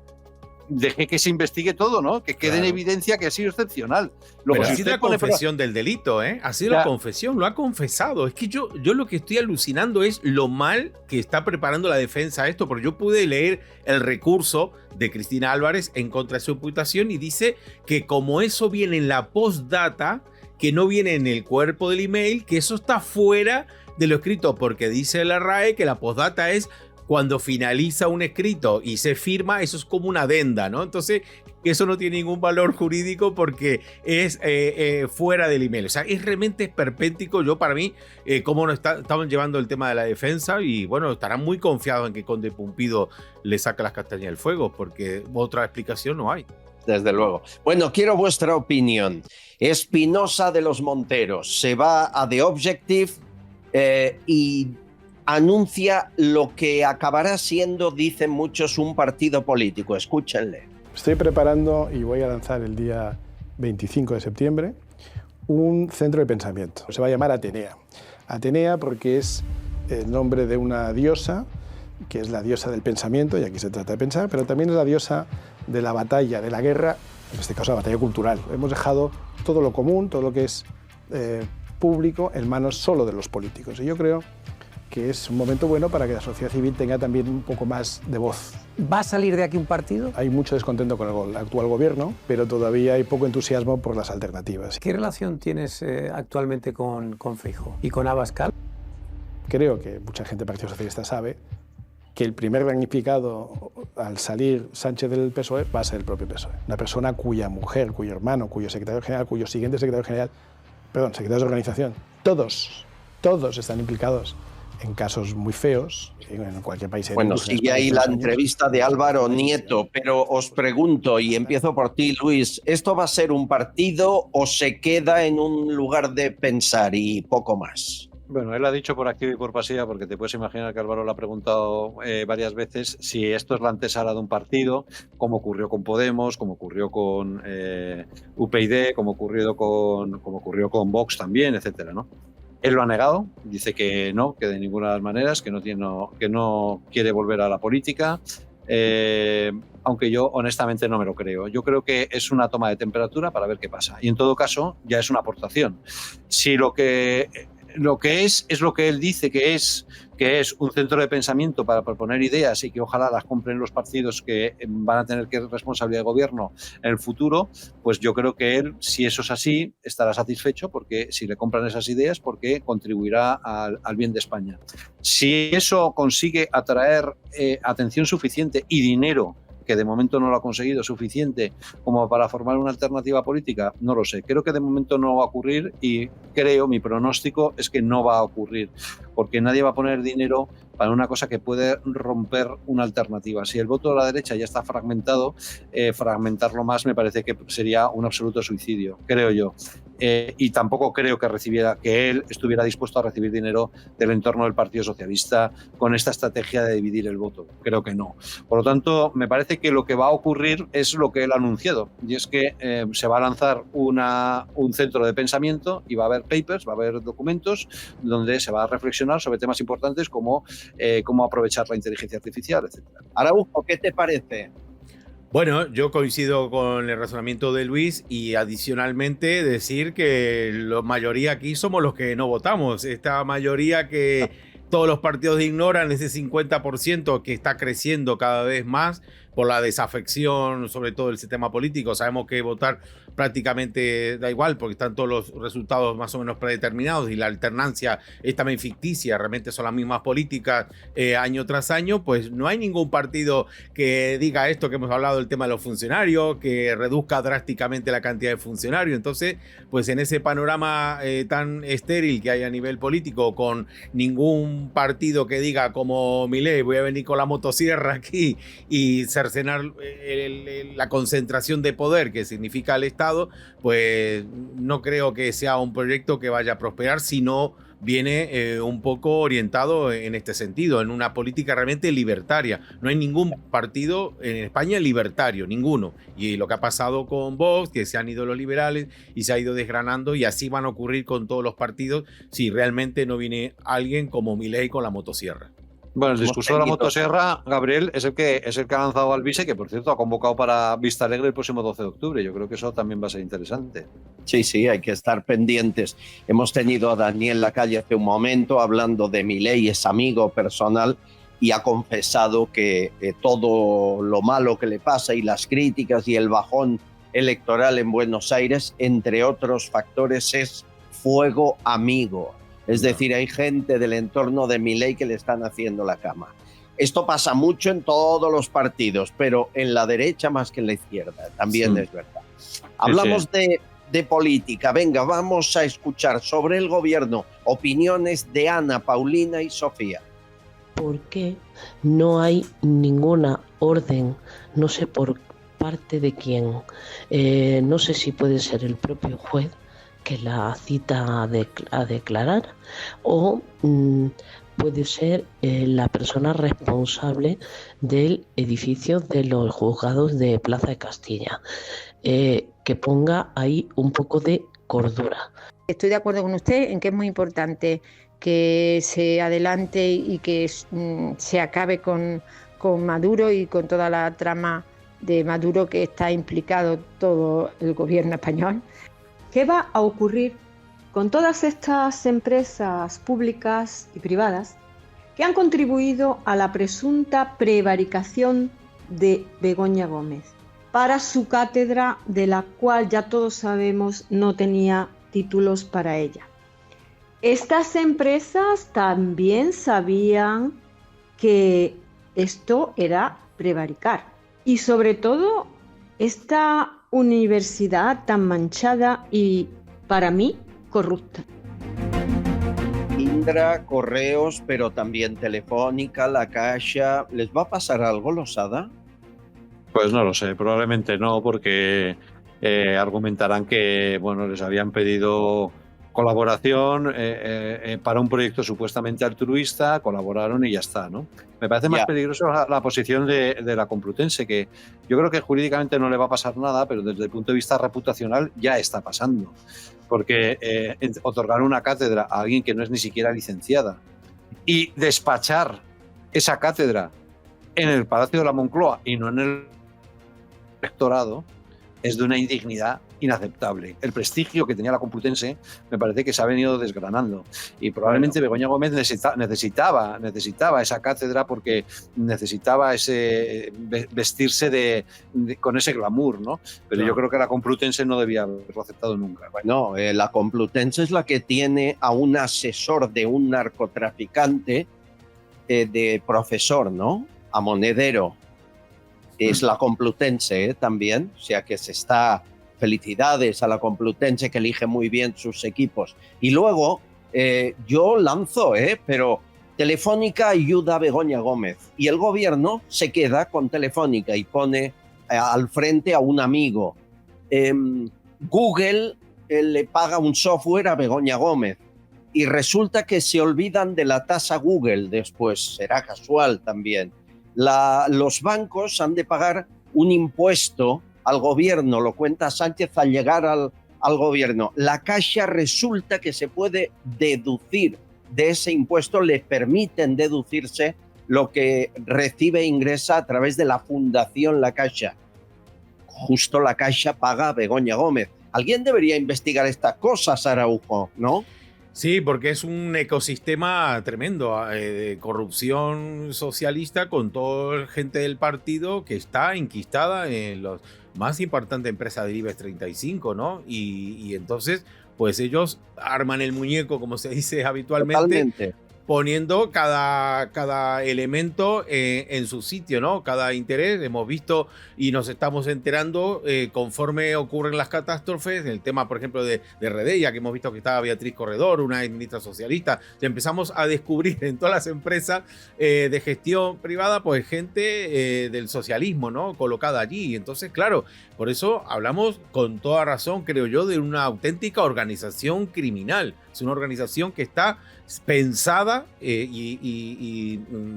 [SPEAKER 3] deje que se investigue todo, ¿no? Que quede en evidencia que ha sido excepcional.
[SPEAKER 4] Luego, pero ha sido la confesión del delito, ¿eh? Ha sido la confesión, lo ha confesado. Es que yo lo que estoy alucinando es lo mal que está preparando la defensa a esto, porque yo pude leer el recurso de Cristina Álvarez en contra de su imputación y dice que como eso viene en la postdata, que no viene en el cuerpo del email, que eso está fuera de lo escrito, porque dice la RAE que la postdata es cuando finaliza un escrito y se firma, eso es como una adenda, ¿no? Entonces, eso no tiene ningún valor jurídico porque es fuera del email. O sea, es realmente esperpéntico. Yo, para mí, cómo estaban llevando el tema de la defensa, y bueno, estarán muy confiados en que Conde Pumpido le saca las castañas del fuego, porque otra explicación no hay.
[SPEAKER 1] Desde luego. Bueno, quiero vuestra opinión. Espinosa de los Monteros se va a The Objective y anuncia lo que acabará siendo, dicen muchos, un partido político. Escúchenle.
[SPEAKER 15] Estoy preparando y voy a lanzar el día 25 de septiembre un centro de pensamiento. Se va a llamar Atenea. Atenea porque es el nombre de una diosa, que es la diosa del pensamiento, y aquí se trata de pensar, pero también es la diosa de la batalla, de la guerra, en este caso la batalla cultural. Hemos dejado todo lo común, todo lo que es público, en manos solo de los políticos. Y yo creo que es un momento bueno para que la sociedad civil tenga también un poco más de voz.
[SPEAKER 16] ¿Va a salir de aquí un partido?
[SPEAKER 15] Hay mucho descontento con el actual gobierno, pero todavía hay poco entusiasmo por las alternativas.
[SPEAKER 16] ¿Qué relación tienes actualmente con Feijóo y con Abascal?
[SPEAKER 15] Creo que mucha gente del Partido Socialista sabe que el primer damnificado al salir Sánchez del PSOE va a ser el propio PSOE. Una persona cuya mujer, cuyo hermano, cuyo secretario general, cuyo siguiente secretario general, secretarios de organización, todos están implicados en casos muy feos en cualquier país.
[SPEAKER 1] Bueno, sigue ahí la entrevista de Álvaro Nieto, pero os pregunto, y empiezo por ti, Luis, ¿esto va a ser un partido o se queda en un lugar de pensar y poco más?
[SPEAKER 3] Bueno, él ha dicho por activa y por pasiva, porque te puedes imaginar que Álvaro le ha preguntado varias veces si esto es la antesala de un partido, como ocurrió con Podemos, como ocurrió con UPyD, como ocurrió con Vox también, etcétera, ¿no? Él lo ha negado, dice que no, que de ninguna de las maneras, que no quiere volver a la política, aunque yo honestamente no me lo creo. Yo creo que es una toma de temperatura para ver qué pasa, y en todo caso ya es una aportación. Si lo que es lo que él dice que es un centro de pensamiento para proponer ideas y que ojalá las compren los partidos que van a tener que responsabilidad de gobierno en el futuro, pues yo creo que él, si eso es así, estará satisfecho, porque si le compran esas ideas, porque contribuirá al bien de España. Si eso consigue atraer atención suficiente y dinero, que de momento no lo ha conseguido suficiente como para formar una alternativa política, no lo sé. Creo que de momento no va a ocurrir, y mi pronóstico es que no va a ocurrir, porque nadie va a poner dinero para una cosa que puede romper una alternativa. Si el voto de la derecha ya está fragmentado, fragmentarlo más me parece que sería un absoluto suicidio, creo yo. Y tampoco creo que él estuviera dispuesto a recibir dinero del entorno del Partido Socialista con esta estrategia de dividir el voto. Creo que no. Por lo tanto, me parece que lo que va a ocurrir es lo que él ha anunciado, y es que se va a lanzar un centro de pensamiento y va a haber papers, va a haber documentos donde se va a reflexionar sobre temas importantes como cómo aprovechar la inteligencia artificial, etc.
[SPEAKER 1] Araujo, ¿qué te parece?
[SPEAKER 4] Bueno, yo coincido con el razonamiento de Luis, y adicionalmente decir que la mayoría aquí somos los que no votamos. Esta mayoría que todos los partidos ignoran, ese 50% que está creciendo cada vez más por la desafección sobre todo del sistema político. Sabemos que votar prácticamente da igual, porque están todos los resultados más o menos predeterminados, y la alternancia es también ficticia, realmente son las mismas políticas año tras año. Pues no hay ningún partido que diga esto que hemos hablado del tema de los funcionarios, que reduzca drásticamente la cantidad de funcionarios. Entonces, pues en ese panorama tan estéril que hay a nivel político, con ningún partido que diga como Milei, voy a venir con la motosierra aquí y cercenar la concentración de poder que significa el Estado, pues no creo que sea un proyecto que vaya a prosperar, sino viene un poco orientado en este sentido, en una política realmente libertaria. No hay ningún partido en España libertario, ninguno. Y lo que ha pasado con Vox, que se han ido los liberales y se ha ido desgranando, y así van a ocurrir con todos los partidos si realmente no viene alguien como Milei con la motosierra.
[SPEAKER 3] Bueno, el discurso de la motosierra, Gabriel, es el que ha lanzado Alvise, que por cierto ha convocado para Vista Alegre el próximo 12 de octubre. Yo creo que eso también va a ser interesante.
[SPEAKER 1] Sí, hay que estar pendientes. Hemos tenido a Daniel Lacalle hace un momento hablando de Milei, es amigo personal, y ha confesado que todo lo malo que le pasa y las críticas y el bajón electoral en Buenos Aires, entre otros factores, es fuego amigo. Es decir, hay gente del entorno de Milei que le están haciendo la cama. Esto pasa mucho en todos los partidos, pero en la derecha más que en la izquierda, también es verdad. Hablamos de política. Venga, vamos a escuchar sobre el gobierno opiniones de Ana, Paulina y Sofía.
[SPEAKER 17] ¿Por qué no hay ninguna orden? No sé por parte de quién. No sé si puede ser el propio juez que la cita a declarar o puede ser la persona responsable del edificio de los juzgados de Plaza de Castilla. Que ponga ahí un poco de cordura.
[SPEAKER 18] Estoy de acuerdo con usted en que es muy importante que se adelante y que se acabe con Maduro y con toda la trama de Maduro que está implicado todo el gobierno español.
[SPEAKER 19] ¿Qué va a ocurrir con todas estas empresas públicas y privadas que han contribuido a la presunta prevaricación de Begoña Gómez para su cátedra, de la cual ya todos sabemos no tenía títulos para ella? Estas empresas también sabían que esto era prevaricar. Y sobre todo, esta universidad tan manchada y, para mí, corrupta.
[SPEAKER 1] Indra, Correos, pero también Telefónica, La Caixa. ¿Les va a pasar algo, Losada?
[SPEAKER 3] Pues no lo sé, probablemente no, porque argumentarán que les habían pedido colaboración para un proyecto supuestamente altruista, colaboraron y ya está, ¿no? Me parece más peligroso la posición de la Complutense, que yo creo que jurídicamente no le va a pasar nada, pero desde el punto de vista reputacional ya está pasando, porque otorgar una cátedra a alguien que no es ni siquiera licenciada y despachar esa cátedra en el Palacio de la Moncloa y no en el rectorado es de una indignidad inaceptable. El prestigio que tenía la Complutense me parece que se ha venido desgranando y probablemente Begoña Gómez necesitaba esa cátedra porque necesitaba vestirse con ese glamour, ¿no? Pero yo creo que la Complutense no debía haberlo aceptado nunca.
[SPEAKER 1] No, la Complutense es la que tiene a un asesor de un narcotraficante de profesor, ¿no? A Monedero. Es la Complutense también, o sea que felicidades a la Complutense, que elige muy bien sus equipos. Y luego, yo lanzo, pero Telefónica ayuda a Begoña Gómez y el gobierno se queda con Telefónica y pone al frente a un amigo. Google le paga un software a Begoña Gómez y resulta que se olvidan de la tasa Google después, será casual también. Los bancos han de pagar un impuesto al gobierno, lo cuenta Sánchez al llegar al gobierno. La Caixa resulta que se puede deducir de ese impuesto, le permiten deducirse lo que recibe e ingresa a través de la Fundación La Caixa. Justo La Caixa paga a Begoña Gómez. Alguien debería investigar estas cosas, Araujo, ¿no?
[SPEAKER 4] Sí, porque es un ecosistema tremendo de corrupción socialista con toda gente del partido que está enquistada en las más importantes empresas del IBEX 35, ¿no? Y entonces, pues ellos arman el muñeco, como se dice habitualmente. Totalmente. Poniendo cada elemento en su sitio, ¿no? Cada interés. Hemos visto y nos estamos enterando conforme ocurren las catástrofes. En el tema, por ejemplo, de Redeia, que hemos visto que estaba Beatriz Corredor, una ministra socialista. Empezamos a descubrir en todas las empresas de gestión privada, pues gente del socialismo, ¿no? Colocada allí. Entonces, claro, por eso hablamos con toda razón, creo yo, de una auténtica organización criminal. Es una organización que está pensada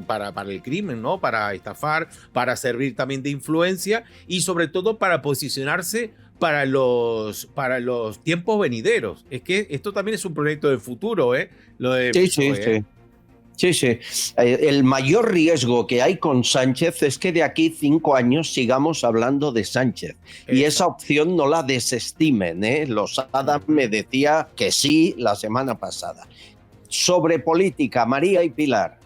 [SPEAKER 4] para el crimen, ¿no? Para estafar, para servir también de influencia y sobre todo para posicionarse para los tiempos venideros. Es que esto también es un proyecto de futuro, ¿eh? Lo de
[SPEAKER 1] Sí. El mayor riesgo que hay con Sánchez es que de aquí 5 años sigamos hablando de Sánchez. Y esa opción no la desestimen, ¿eh? Losada me decía que sí la semana pasada. Sobre política, María y Pilar.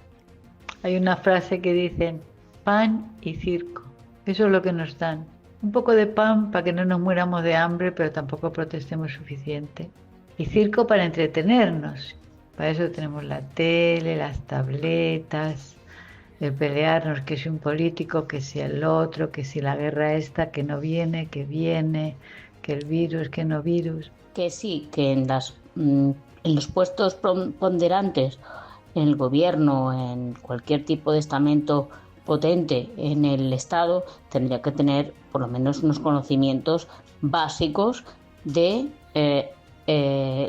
[SPEAKER 20] Hay una frase que dicen pan y circo. Eso es lo que nos dan. Un poco de pan para que no nos muéramos de hambre, pero tampoco protestemos suficiente. Y circo para entretenernos. Para eso tenemos la tele, las tabletas, el pelearnos, que si un político, que si el otro, que si la guerra esta, que no viene, que viene, que el virus, que no virus.
[SPEAKER 21] Que sí, que en los puestos ponderantes, en el gobierno, en cualquier tipo de estamento potente en el Estado, tendría que tener por lo menos unos conocimientos básicos de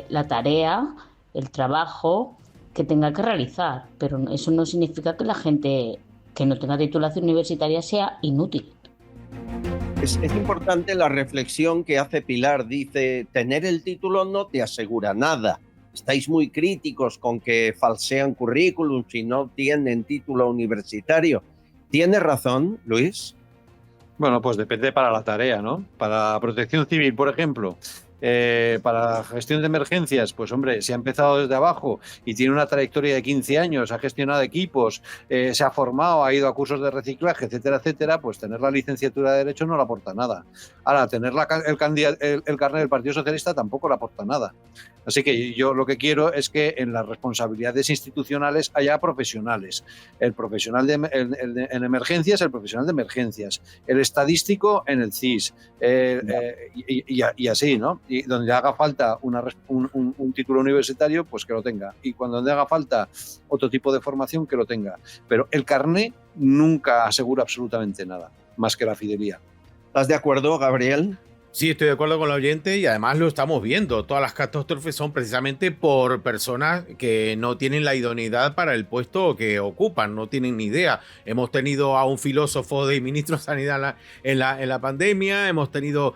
[SPEAKER 21] la tarea, el trabajo que tenga que realizar, pero eso no significa que la gente que no tenga titulación universitaria sea inútil.
[SPEAKER 1] Es importante la reflexión que hace Pilar. Dice, tener el título no te asegura nada. Estáis muy críticos con que falsean currículums y no tienen título universitario. ¿Tiene razón, Luis?
[SPEAKER 3] Bueno, pues depende para la tarea, ¿no? Para protección civil, por ejemplo, para gestión de emergencias, pues hombre, si ha empezado desde abajo y tiene una trayectoria de 15 años, ha gestionado equipos, se ha formado, ha ido a cursos de reciclaje, etcétera, etcétera, pues tener la licenciatura de Derecho no le aporta nada. Ahora, tener el carnet del Partido Socialista tampoco le aporta nada. Así que yo lo que quiero es que en las responsabilidades institucionales haya profesionales. El profesional en emergencias, el profesional de emergencias. El estadístico en el CIS. Y así, ¿no? Y donde haga falta un título universitario, pues que lo tenga. Y cuando donde haga falta otro tipo de formación, que lo tenga. Pero el carné nunca asegura absolutamente nada, más que la fidelidad.
[SPEAKER 1] ¿Estás de acuerdo, Gabriel?
[SPEAKER 4] Sí, estoy de acuerdo con el oyente y además lo estamos viendo. Todas las catástrofes son precisamente por personas que no tienen la idoneidad para el puesto que ocupan, no tienen ni idea. Hemos tenido a un filósofo de ministro de Sanidad en la pandemia, hemos tenido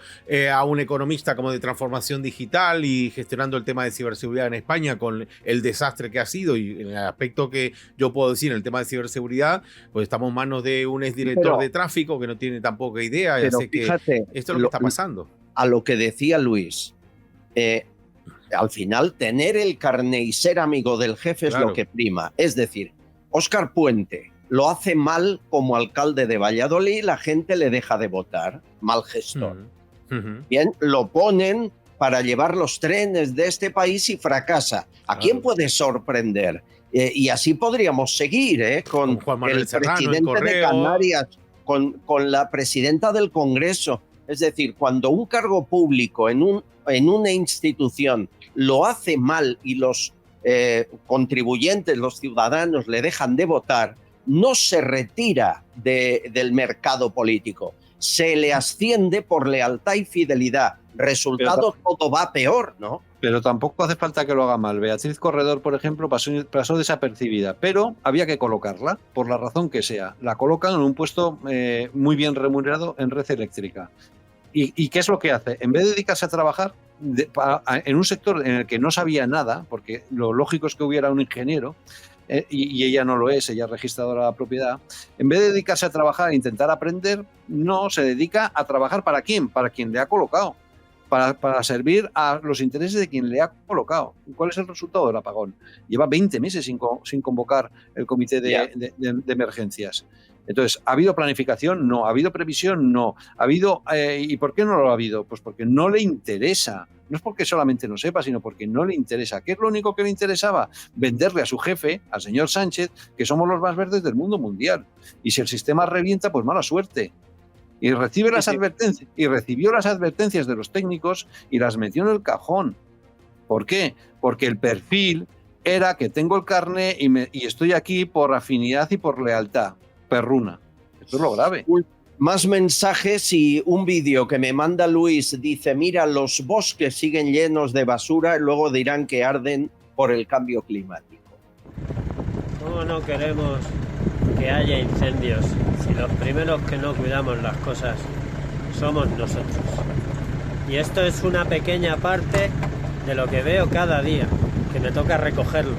[SPEAKER 4] a un economista como de transformación digital y gestionando el tema de ciberseguridad en España con el desastre que ha sido, y en el aspecto que yo puedo decir en el tema de ciberseguridad, pues estamos en manos de un exdirector de tráfico que no tiene tampoco idea, así que esto es lo que está pasando.
[SPEAKER 1] A lo que decía Luis, al final tener el carné y ser amigo del jefe es lo que prima. Es decir, Óscar Puente lo hace mal como alcalde de Valladolid, la gente le deja de votar, mal gestor. Bien, lo ponen para llevar los trenes de este país y fracasa. ¿A quién puede sorprender? Y así podríamos seguir, con el presidente de Canarias, con la presidenta del Congreso. Es decir, cuando un cargo público en una institución lo hace mal y los contribuyentes, los ciudadanos le dejan de votar, no se retira del mercado político, se le asciende por lealtad y fidelidad. Resultado, todo va peor, ¿no?
[SPEAKER 3] Pero tampoco hace falta que lo haga mal. Beatriz Corredor, por ejemplo, pasó desapercibida, pero había que colocarla, por la razón que sea. La colocan en un puesto muy bien remunerado en Red Eléctrica. ¿Y qué es lo que hace? En vez de dedicarse a trabajar en un sector en el que no sabía nada, porque lo lógico es que hubiera un ingeniero, y ella no lo es, ella es registradora de la propiedad, en vez de dedicarse a trabajar e intentar aprender, no, se dedica a trabajar ¿para quién? Para quien le ha colocado, para servir a los intereses de quien le ha colocado. ¿Cuál es el resultado del apagón? Lleva 20 meses sin convocar el comité de emergencias. Entonces, ¿ha habido planificación? No. ¿Ha habido previsión? No. ¿Ha habido? ¿Y por qué no lo ha habido? Pues porque no le interesa. No es porque solamente no sepa, sino porque no le interesa. ¿Qué es lo único que le interesaba? Venderle a su jefe, al señor Sánchez, que somos los más verdes del mundo mundial. Y si el sistema revienta, pues mala suerte. Y recibió las advertencias de los técnicos y las metió en el cajón. ¿Por qué? Porque el perfil era que tengo el carné y estoy aquí por afinidad y por lealtad. Perruna. Esto es lo grave.
[SPEAKER 1] Más mensajes y un vídeo que me manda Luis. Dice, mira, los bosques siguen llenos de basura y luego dirán que arden por el cambio climático.
[SPEAKER 22] ¿Cómo no queremos que haya incendios si los primeros que no cuidamos las cosas somos nosotros? Y esto es una pequeña parte de lo que veo cada día, que me toca recogerlo.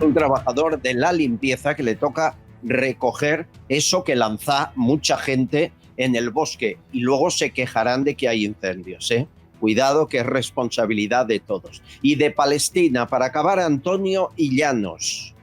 [SPEAKER 1] Un trabajador de la limpieza que le toca recoger eso que lanza mucha gente en el bosque y luego se quejarán de que hay incendios, ¿eh? Cuidado, que es responsabilidad de todos. Y de Palestina, para acabar, Antonio Illanos.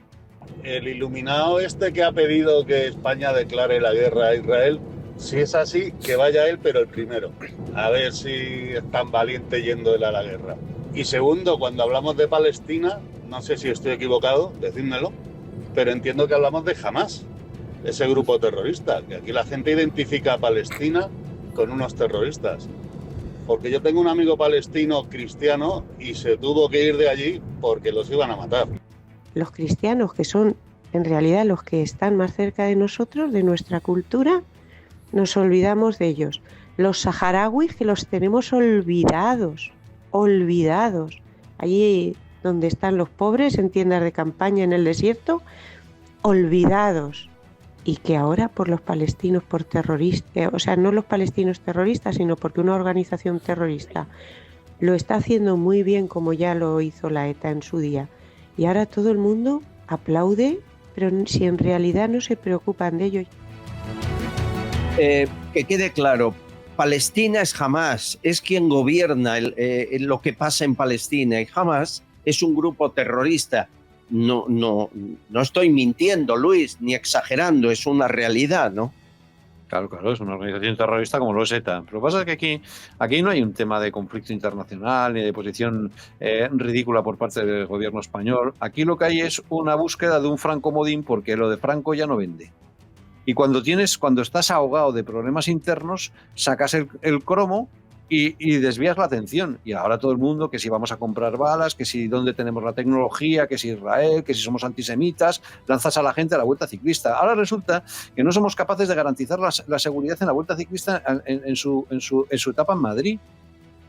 [SPEAKER 23] El iluminado este que ha pedido que España declare la guerra a Israel, si es así, que vaya él, pero el primero. A ver si es tan valiente yendo él a la guerra. Y segundo, cuando hablamos de Palestina, no sé si estoy equivocado, decídmelo, pero entiendo que hablamos de Hamás, ese grupo terrorista, que aquí la gente identifica a Palestina con unos terroristas. Porque yo tengo un amigo palestino cristiano y se tuvo que ir de allí porque los iban a matar.
[SPEAKER 2] Los cristianos, que son en realidad los que están más cerca de nosotros, de nuestra cultura, nos olvidamos de ellos. Los saharauis, que los tenemos olvidados. Allí donde están los pobres, en tiendas de campaña en el desierto, olvidados. Y que ahora por los palestinos, por terroristas, o sea, no los palestinos terroristas, sino porque una organización terrorista lo está haciendo muy bien, como ya lo hizo la ETA en su día. Y ahora todo el mundo aplaude, pero si en realidad no se preocupan de ello.
[SPEAKER 1] Que quede claro, Palestina es Hamás, es quien gobierna lo que pasa en Palestina, y Hamás es un grupo terrorista. No estoy mintiendo, Luis, ni exagerando, es una realidad, ¿no?
[SPEAKER 3] Claro, es una organización terrorista como lo es ETA. Pero lo que pasa es que aquí no hay un tema de conflicto internacional ni de posición ridícula por parte del gobierno español. Aquí lo que hay es una búsqueda de un Franco Modín, porque lo de Franco ya no vende. Y cuando estás ahogado de problemas internos, sacas el cromo y desvías la atención. Y ahora todo el mundo, que si vamos a comprar balas, que si dónde tenemos la tecnología, que si Israel, que si somos antisemitas, lanzas a la gente a la Vuelta Ciclista. Ahora resulta que no somos capaces de garantizar la seguridad en la Vuelta Ciclista en su etapa en Madrid.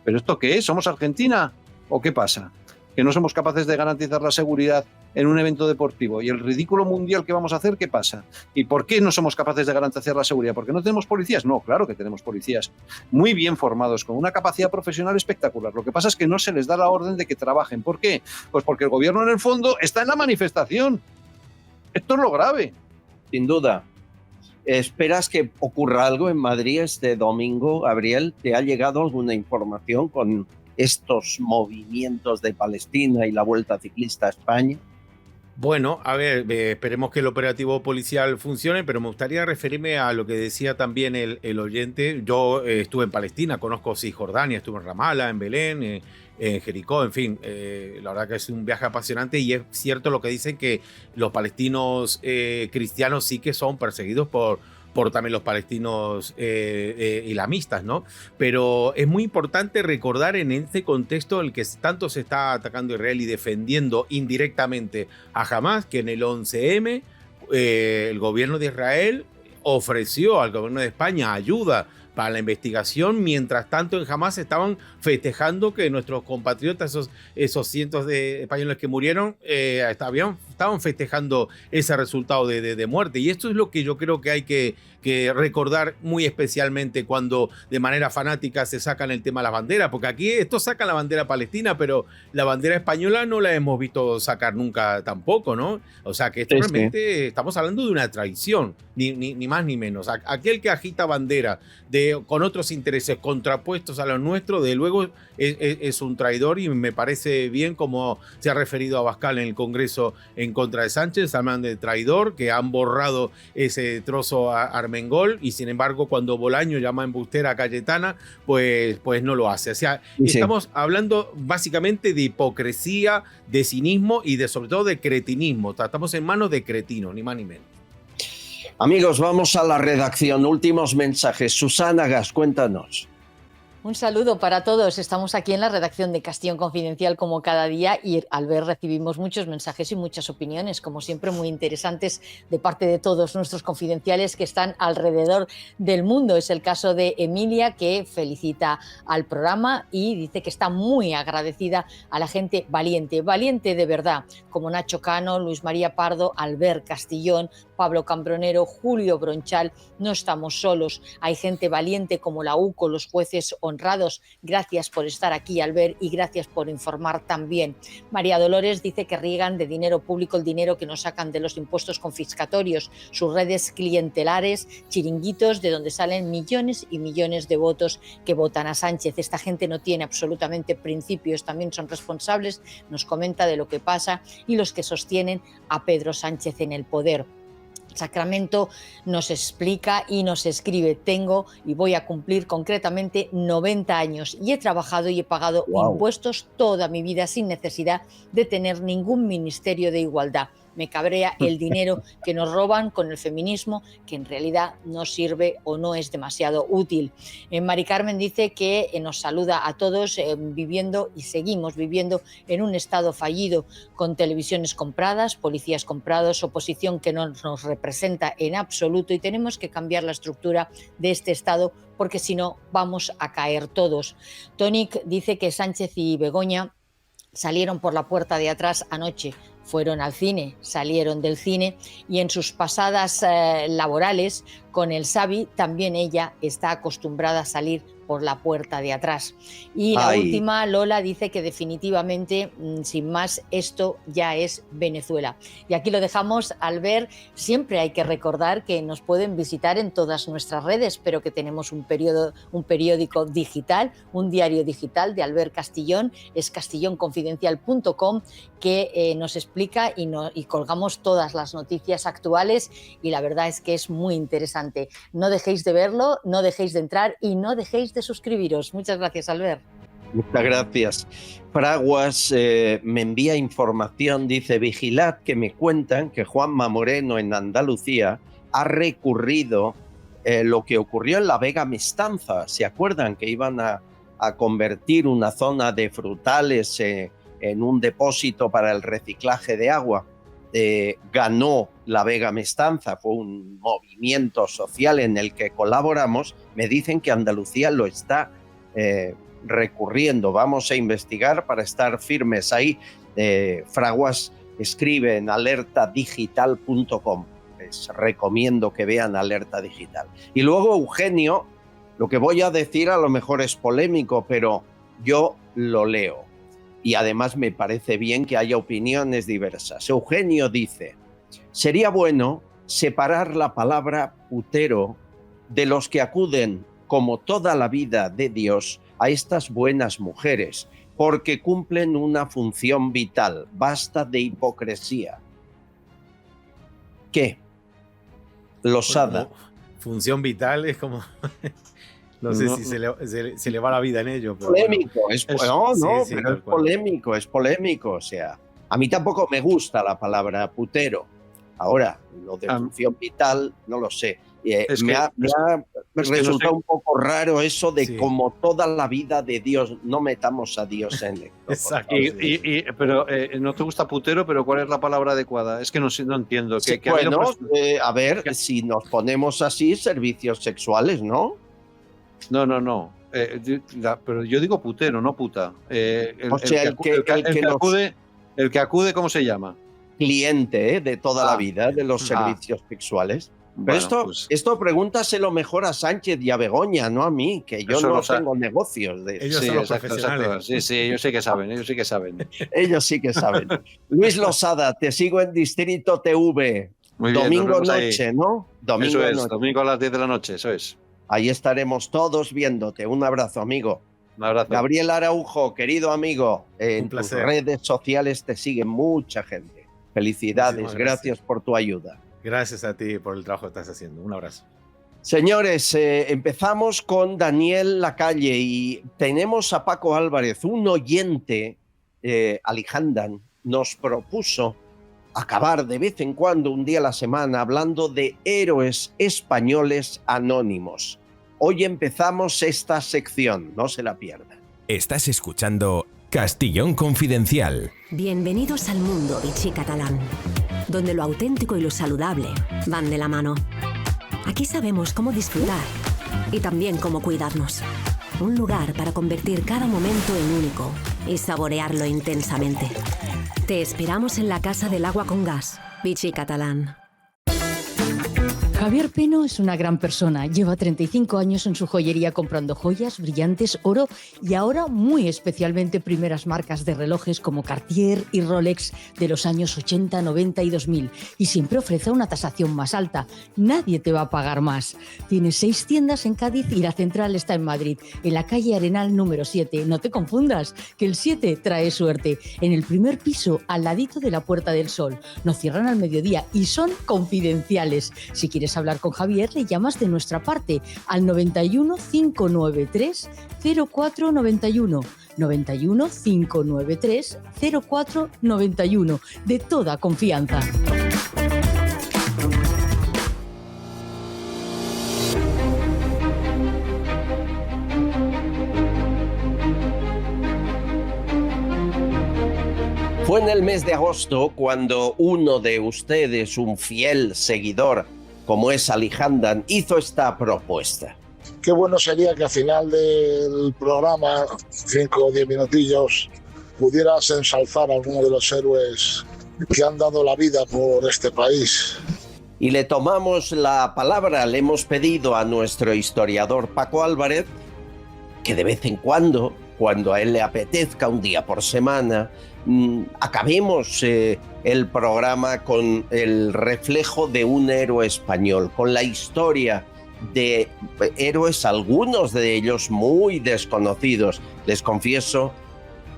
[SPEAKER 3] ¿Pero esto qué es? ¿Somos Argentina? ¿O qué pasa? ¿Que no somos capaces de garantizar la seguridad en un evento deportivo? ¿Y el ridículo mundial que vamos a hacer, qué pasa? ¿Y por qué no somos capaces de garantizar la seguridad? ¿Porque no tenemos policías? No, claro que tenemos policías muy bien formados, con una capacidad profesional espectacular. Lo que pasa es que no se les da la orden de que trabajen. ¿Por qué? Pues porque el gobierno en el fondo está en la manifestación. Esto es lo grave.
[SPEAKER 1] Sin duda. ¿Esperas que ocurra algo en Madrid este domingo, Gabriel? ¿Te ha llegado alguna información con estos movimientos de Palestina y la Vuelta Ciclista a España?
[SPEAKER 4] Bueno, a ver, esperemos que el operativo policial funcione, pero me gustaría referirme a lo que decía también el oyente. Yo estuve en Palestina, conozco Cisjordania, estuve en Ramallah, en Belén, en Jericó, en fin, la verdad que es un viaje apasionante y es cierto lo que dicen, que los palestinos cristianos sí que son perseguidos por también los palestinos islamistas, ¿no? Pero es muy importante recordar en este contexto en el que tanto se está atacando a Israel y defendiendo indirectamente a Hamás, que en el 11M el gobierno de Israel ofreció al gobierno de España ayuda para la investigación, mientras tanto en Hamás estaban festejando que nuestros compatriotas, esos cientos de españoles que murieron, estaban festejando ese resultado de muerte. Y esto es lo que yo creo que hay que recordar muy especialmente cuando de manera fanática se sacan el tema de las banderas, porque aquí estos sacan la bandera palestina, pero la bandera española no la hemos visto sacar nunca tampoco, ¿no? O sea que esto realmente estamos hablando de una traición, ni más ni menos. Aquel que agita bandera con otros intereses contrapuestos a los nuestros, de luego es un traidor, y me parece bien como se ha referido a Abascal en el Congreso en contra de Sánchez, hablan de traidor, que han borrado ese trozo a Armengol, y sin embargo cuando Bolaño llama embustera a Cayetana, pues no lo hace. O sea, estamos hablando básicamente de hipocresía, de cinismo y sobre todo de cretinismo. Estamos en manos de cretinos, ni más ni menos.
[SPEAKER 1] Amigos, vamos a la redacción. Últimos mensajes. Susana Gas, cuéntanos.
[SPEAKER 6] Un saludo para todos. Estamos aquí en la redacción de Castellón Confidencial como cada día y al ver recibimos muchos mensajes y muchas opiniones, como siempre muy interesantes de parte de todos nuestros confidenciales que están alrededor del mundo. Es el caso de Emilia, que felicita al programa y dice que está muy agradecida a la gente valiente de verdad, como Nacho Cano, Luis María Pardo, Albert Castillón, Pablo Cambronero, Julio Bronchal. No estamos solos, hay gente valiente como la UCO, los jueces honrados. Gracias por estar aquí, Albert, y gracias por informar también. María Dolores dice que riegan de dinero público el dinero que nos sacan de los impuestos confiscatorios, sus redes clientelares, chiringuitos de donde salen millones y millones de votos que votan a Sánchez. Esta gente no tiene absolutamente principios, también son responsables, nos comenta de lo que pasa, y los que sostienen a Pedro Sánchez en el poder. Sacramento nos explica y nos escribe: tengo y voy a cumplir concretamente 90 años y he trabajado y he pagado impuestos toda mi vida sin necesidad de tener ningún ministerio de igualdad. Me cabrea el dinero que nos roban con el feminismo, que en realidad no sirve o no es demasiado útil. Mari Carmen dice que nos saluda a todos viviendo y seguimos viviendo en un Estado fallido, con televisiones compradas, policías comprados, oposición que no nos representa en absoluto, y tenemos que cambiar la estructura de este Estado porque si no vamos a caer todos. Tonic dice que Sánchez y Begoña salieron por la puerta de atrás anoche, fueron al cine, salieron del cine, y en sus pasadas laborales con el Xavi también ella está acostumbrada a salir por la puerta de atrás. Y la última, Lola, dice que definitivamente, sin más, esto ya es Venezuela. Y aquí lo dejamos. Albert, siempre hay que recordar que nos pueden visitar en todas nuestras redes, pero que tenemos un periódico digital, un diario digital de Albert Castillón, es castillonconfidencial.com, que nos explica y colgamos todas las noticias actuales, y la verdad es que es muy interesante. No dejéis de verlo, no dejéis de entrar y no dejéis de suscribiros. Muchas gracias, Albert.
[SPEAKER 1] Muchas gracias. Fraguas me envía información, dice: vigilad que me cuentan que Juanma Moreno en Andalucía ha recurrido lo que ocurrió en la Vega Mestanza. ¿Se acuerdan que iban a convertir una zona de frutales en un depósito para el reciclaje de agua? Ganó la Vega Mestanza, fue un movimiento social en el que colaboramos. Me dicen que Andalucía lo está recurriendo. Vamos a investigar para estar firmes ahí. Fraguas escribe en alertadigital.com. Les recomiendo que vean Alerta Digital. Y luego Eugenio, lo que voy a decir a lo mejor es polémico, pero yo lo leo. Y además me parece bien que haya opiniones diversas. Eugenio dice: sería bueno separar la palabra putero de los que acuden, como toda la vida de Dios, a estas buenas mujeres, porque cumplen una función vital. Basta de hipocresía. ¿Qué? Losada.
[SPEAKER 4] Función vital es como... No sé si se le va la vida en ello. Pero
[SPEAKER 1] polémico,
[SPEAKER 4] bueno.
[SPEAKER 1] Pero es polémico. O sea, a mí tampoco me gusta la palabra putero. Ahora, lo de función vital, no lo sé. Me ha resultado un poco raro eso de como toda la vida de Dios. No metamos a Dios en esto.
[SPEAKER 3] Exacto. Pero no te gusta putero, pero ¿cuál es la palabra adecuada? Es que no entiendo.
[SPEAKER 1] A ver, si nos ponemos así, servicios sexuales, ¿no?
[SPEAKER 3] No. Pero yo digo putero, no puta. El que acude, ¿cómo se llama?
[SPEAKER 1] Cliente de toda la vida de los servicios sexuales. Pero
[SPEAKER 3] Bueno,
[SPEAKER 1] esto pregúntaselo mejor a Sánchez y a Begoña, no a mí, que yo no tengo negocios de eso.
[SPEAKER 4] Ellos son los profesionales.
[SPEAKER 3] Sí, ellos sí que saben.
[SPEAKER 1] Ellos sí que saben. Luis Losada, te sigo en Distrito TV.
[SPEAKER 3] Muy bien,
[SPEAKER 1] domingo noche,
[SPEAKER 3] ahí.
[SPEAKER 1] ¿no? Domingo
[SPEAKER 3] eso es,
[SPEAKER 1] noche.
[SPEAKER 3] domingo a las 10 de la noche, eso es.
[SPEAKER 1] Ahí estaremos todos viéndote. Un abrazo, amigo.
[SPEAKER 3] Un abrazo.
[SPEAKER 1] Gabriel Araujo, querido amigo, en tus
[SPEAKER 4] placer.
[SPEAKER 1] redes sociales te sigue mucha gente. Felicidades, gracias por tu ayuda.
[SPEAKER 4] Gracias a ti por el trabajo que estás haciendo. Un abrazo.
[SPEAKER 1] Señores, empezamos con Daniel Lacalle y tenemos a Paco Álvarez, un oyente, Alijandan, nos propuso acabar de vez en cuando, un día a la semana, hablando de héroes españoles anónimos. Hoy empezamos esta sección, no se la pierdan.
[SPEAKER 5] Estás escuchando Castillón Confidencial.
[SPEAKER 7] Bienvenidos al mundo Vichy catalán, donde lo auténtico y lo saludable van de la mano. Aquí sabemos cómo disfrutar y también cómo cuidarnos. Un lugar para convertir cada momento en único y saborearlo intensamente. Te esperamos en la Casa del Agua con Gas, Vichy catalán.
[SPEAKER 6] Javier Peno es una gran persona. Lleva 35 años en su joyería comprando joyas, brillantes, oro y ahora muy especialmente primeras marcas de relojes como Cartier y Rolex de los años 80, 90 y 2000. Y siempre ofrece una tasación más alta. Nadie te va a pagar más. Tiene 6 tiendas en Cádiz y la central está en Madrid, en la calle Arenal número 7. No te confundas, que el 7 trae suerte. En el primer piso, al ladito de la Puerta del Sol. No cierran al mediodía y son confidenciales. Si quieres quieres hablar con Javier, le llamas de nuestra parte al 91 593 0491. 91 593 0491. De toda confianza.
[SPEAKER 1] Fue en el mes de agosto cuando uno de ustedes, un fiel seguidor como es Ali Handan, hizo esta propuesta.
[SPEAKER 8] Qué bueno sería que al final del programa, 5 o 10 minutillos, pudieras ensalzar a alguno de los héroes que han dado la vida por este país.
[SPEAKER 1] Y le tomamos la palabra, le hemos pedido a nuestro historiador Paco Álvarez que de vez en cuando a él le apetezca, un día por semana, acabemos el programa con el reflejo de un héroe español, con la historia de héroes, algunos de ellos muy desconocidos. Les confieso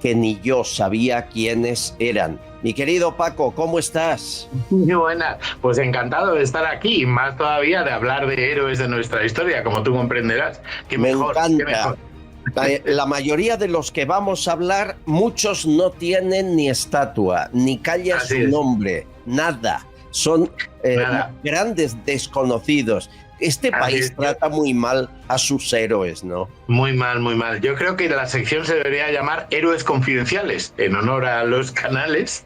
[SPEAKER 1] que ni yo sabía quiénes eran. Mi querido Paco, ¿cómo estás?
[SPEAKER 9] Muy buenas, pues encantado de estar aquí, más todavía de hablar de héroes de nuestra historia, como tú comprenderás. Qué mejor,
[SPEAKER 1] encanta.
[SPEAKER 9] Qué mejor.
[SPEAKER 1] La mayoría de los que vamos a hablar, muchos no tienen ni estatua, ni calle a su nombre, nada. Son grandes desconocidos. Este país trata muy mal a sus héroes, ¿no?
[SPEAKER 9] Muy mal, muy mal. Yo creo que la sección se debería llamar Héroes Confidenciales, en honor a los canales.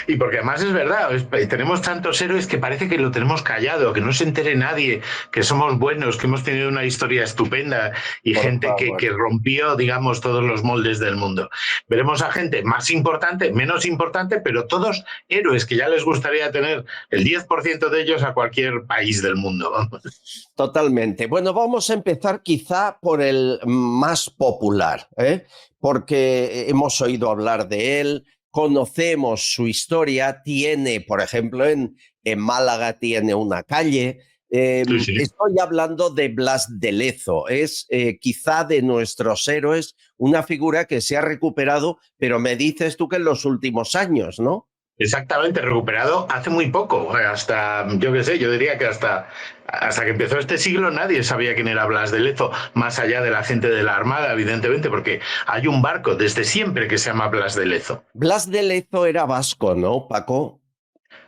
[SPEAKER 9] Y porque además es verdad, tenemos tantos héroes que parece que lo tenemos callado, que no se entere nadie, que somos buenos, que hemos tenido una historia estupenda y gente que rompió, digamos, todos los moldes del mundo. Veremos a gente más importante, menos importante, pero todos héroes que ya les gustaría tener el 10% de ellos a cualquier país del mundo.
[SPEAKER 1] Totalmente. Bueno, vamos a empezar quizá por el más popular, porque hemos oído hablar de él, conocemos su historia, tiene, por ejemplo, en Málaga tiene una calle. Sí. Estoy hablando de Blas de Lezo, es quizá de nuestros héroes una figura que se ha recuperado, pero me dices tú que en los últimos años, ¿no?
[SPEAKER 9] Exactamente, recuperado hace muy poco, hasta, yo qué sé, yo diría que hasta que empezó este siglo nadie sabía quién era Blas de Lezo, más allá de la gente de la Armada, evidentemente, porque hay un barco desde siempre que se llama Blas de Lezo.
[SPEAKER 1] Blas de Lezo era vasco, ¿no, Paco?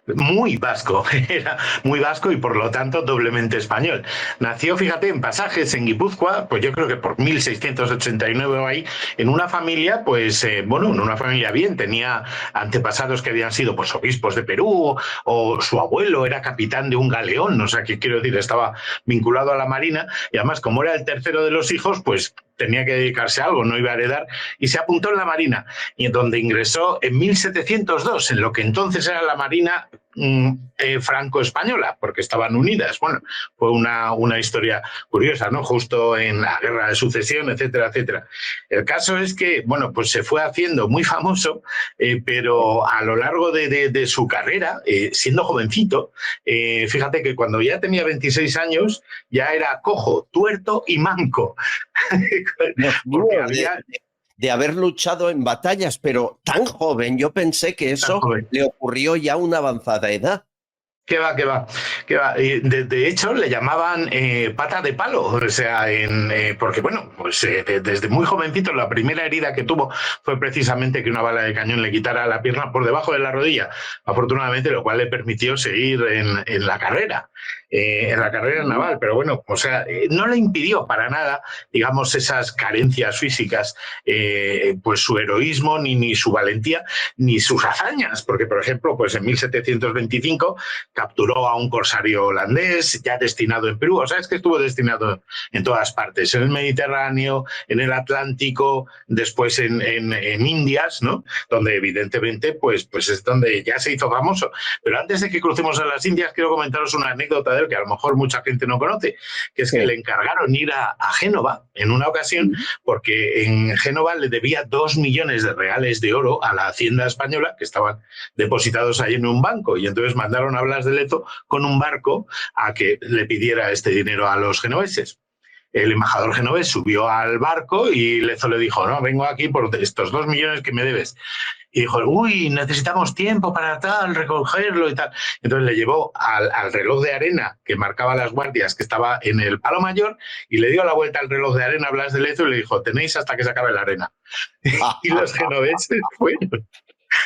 [SPEAKER 9] Muy vasco, era muy vasco y por lo tanto doblemente español. Nació, fíjate, en Pasajes, en Guipúzcoa, pues yo creo que por 1689 o ahí, en una familia, pues bueno, en una familia bien, tenía antepasados que habían sido pues obispos de Perú, o su abuelo era capitán de un galeón, o sea, que quiero decir, estaba vinculado a la marina, y además como era el tercero de los hijos, pues tenía que dedicarse a algo, no iba a heredar, y se apuntó en la Marina, y en donde ingresó en 1702, en lo que entonces era la Marina franco-española, porque estaban unidas. Bueno, fue una historia curiosa, ¿no? Justo en la Guerra de Sucesión, etcétera, etcétera. El caso es que, bueno, pues se fue haciendo muy famoso, pero a lo largo de su carrera, siendo jovencito, fíjate que cuando ya tenía 26 años, ya era cojo, tuerto y manco.
[SPEAKER 1] De haber luchado en batallas, pero tan joven, yo pensé que eso le ocurrió ya a una avanzada edad.
[SPEAKER 9] ¿Qué va? De hecho, le llamaban pata de palo, o sea, porque bueno, pues desde muy jovencito la primera herida que tuvo fue precisamente que una bala de cañón le quitara la pierna por debajo de la rodilla, afortunadamente, lo cual le permitió seguir en la carrera. En la carrera naval, pero bueno, o sea, no le impidió para nada, digamos, esas carencias físicas, pues su heroísmo, ni su valentía, ni sus hazañas, porque, por ejemplo, pues en 1725 capturó a un corsario holandés ya destinado en Perú, o sea, es que estuvo destinado en todas partes, en el Mediterráneo, en el Atlántico, después en Indias, ¿no? Donde evidentemente, pues es donde ya se hizo famoso. Pero antes de que crucemos a las Indias, quiero comentaros una anécdota de él que a lo mejor mucha gente no conoce, que es que le encargaron ir a Génova en una ocasión, porque en Génova le debía 2 millones de reales de oro a la Hacienda española, que estaban depositados ahí en un banco, y entonces mandaron a Blas de Lezo con un barco a que le pidiera este dinero a los genoveses. el embajador genovés subió al barco y Lezo le dijo, no, vengo aquí por estos 2 millones que me debes. Y dijo, uy, necesitamos tiempo para tal, recogerlo y tal. Entonces le llevó al reloj de arena que marcaba las guardias, que estaba en el Palo Mayor, y le dio la vuelta al reloj de arena a Blas de Lezo y le dijo, tenéis hasta que se acabe la arena. Y los genoveses fueron.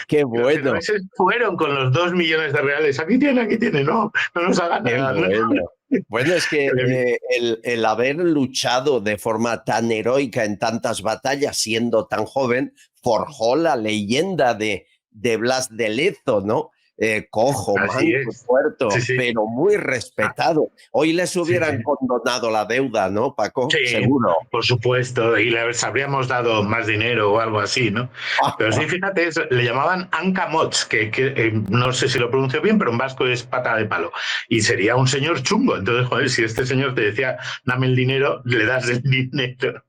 [SPEAKER 1] Qué bueno.
[SPEAKER 9] Los genoveses fueron con los 2 millones de reales. Aquí tiene, no nos hagan nada.
[SPEAKER 1] Bueno. Bueno, es que el haber luchado de forma tan heroica en tantas batallas, siendo tan joven, forjó la leyenda de Blas de Lezo, ¿no? Cojo, manco, tuerto, pero muy respetado. Hoy les hubieran condonado la deuda, ¿no, Paco?
[SPEAKER 9] Sí,
[SPEAKER 1] seguro.
[SPEAKER 9] Por supuesto, y les habríamos dado más dinero o algo así, ¿no? Pero sí, fíjate, le llamaban Ancamots, que no sé si lo pronuncio bien, pero en vasco es pata de palo. Y sería un señor chungo. Entonces, joder, si este señor te decía, dame el dinero, le das el dinero.